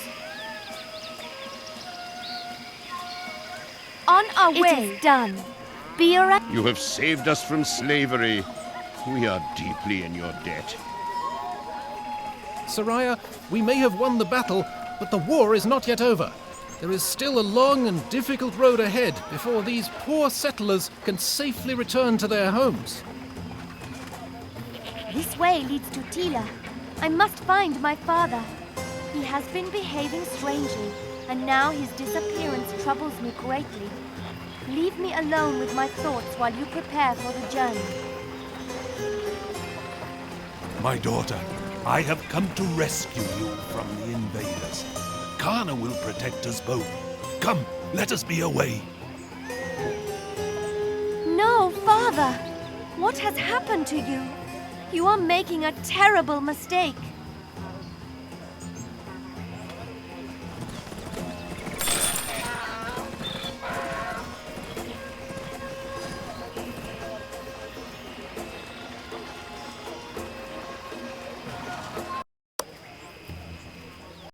On our way. It is done. Biorat. You have saved us from slavery. We are deeply in your debt. Sariah, we may have won the battle, but the war is not yet over. There is still a long and difficult road ahead before these poor settlers can safely return to their homes. This way leads to Tila. I must find my father. He has been behaving strangely, and now his disappearance troubles me greatly. Leave me alone with my thoughts while you prepare for the journey. My daughter, I have come to rescue you from the invaders. Kana will protect us both. Come, let us be away. No, father! What has happened to you? You are making a terrible mistake.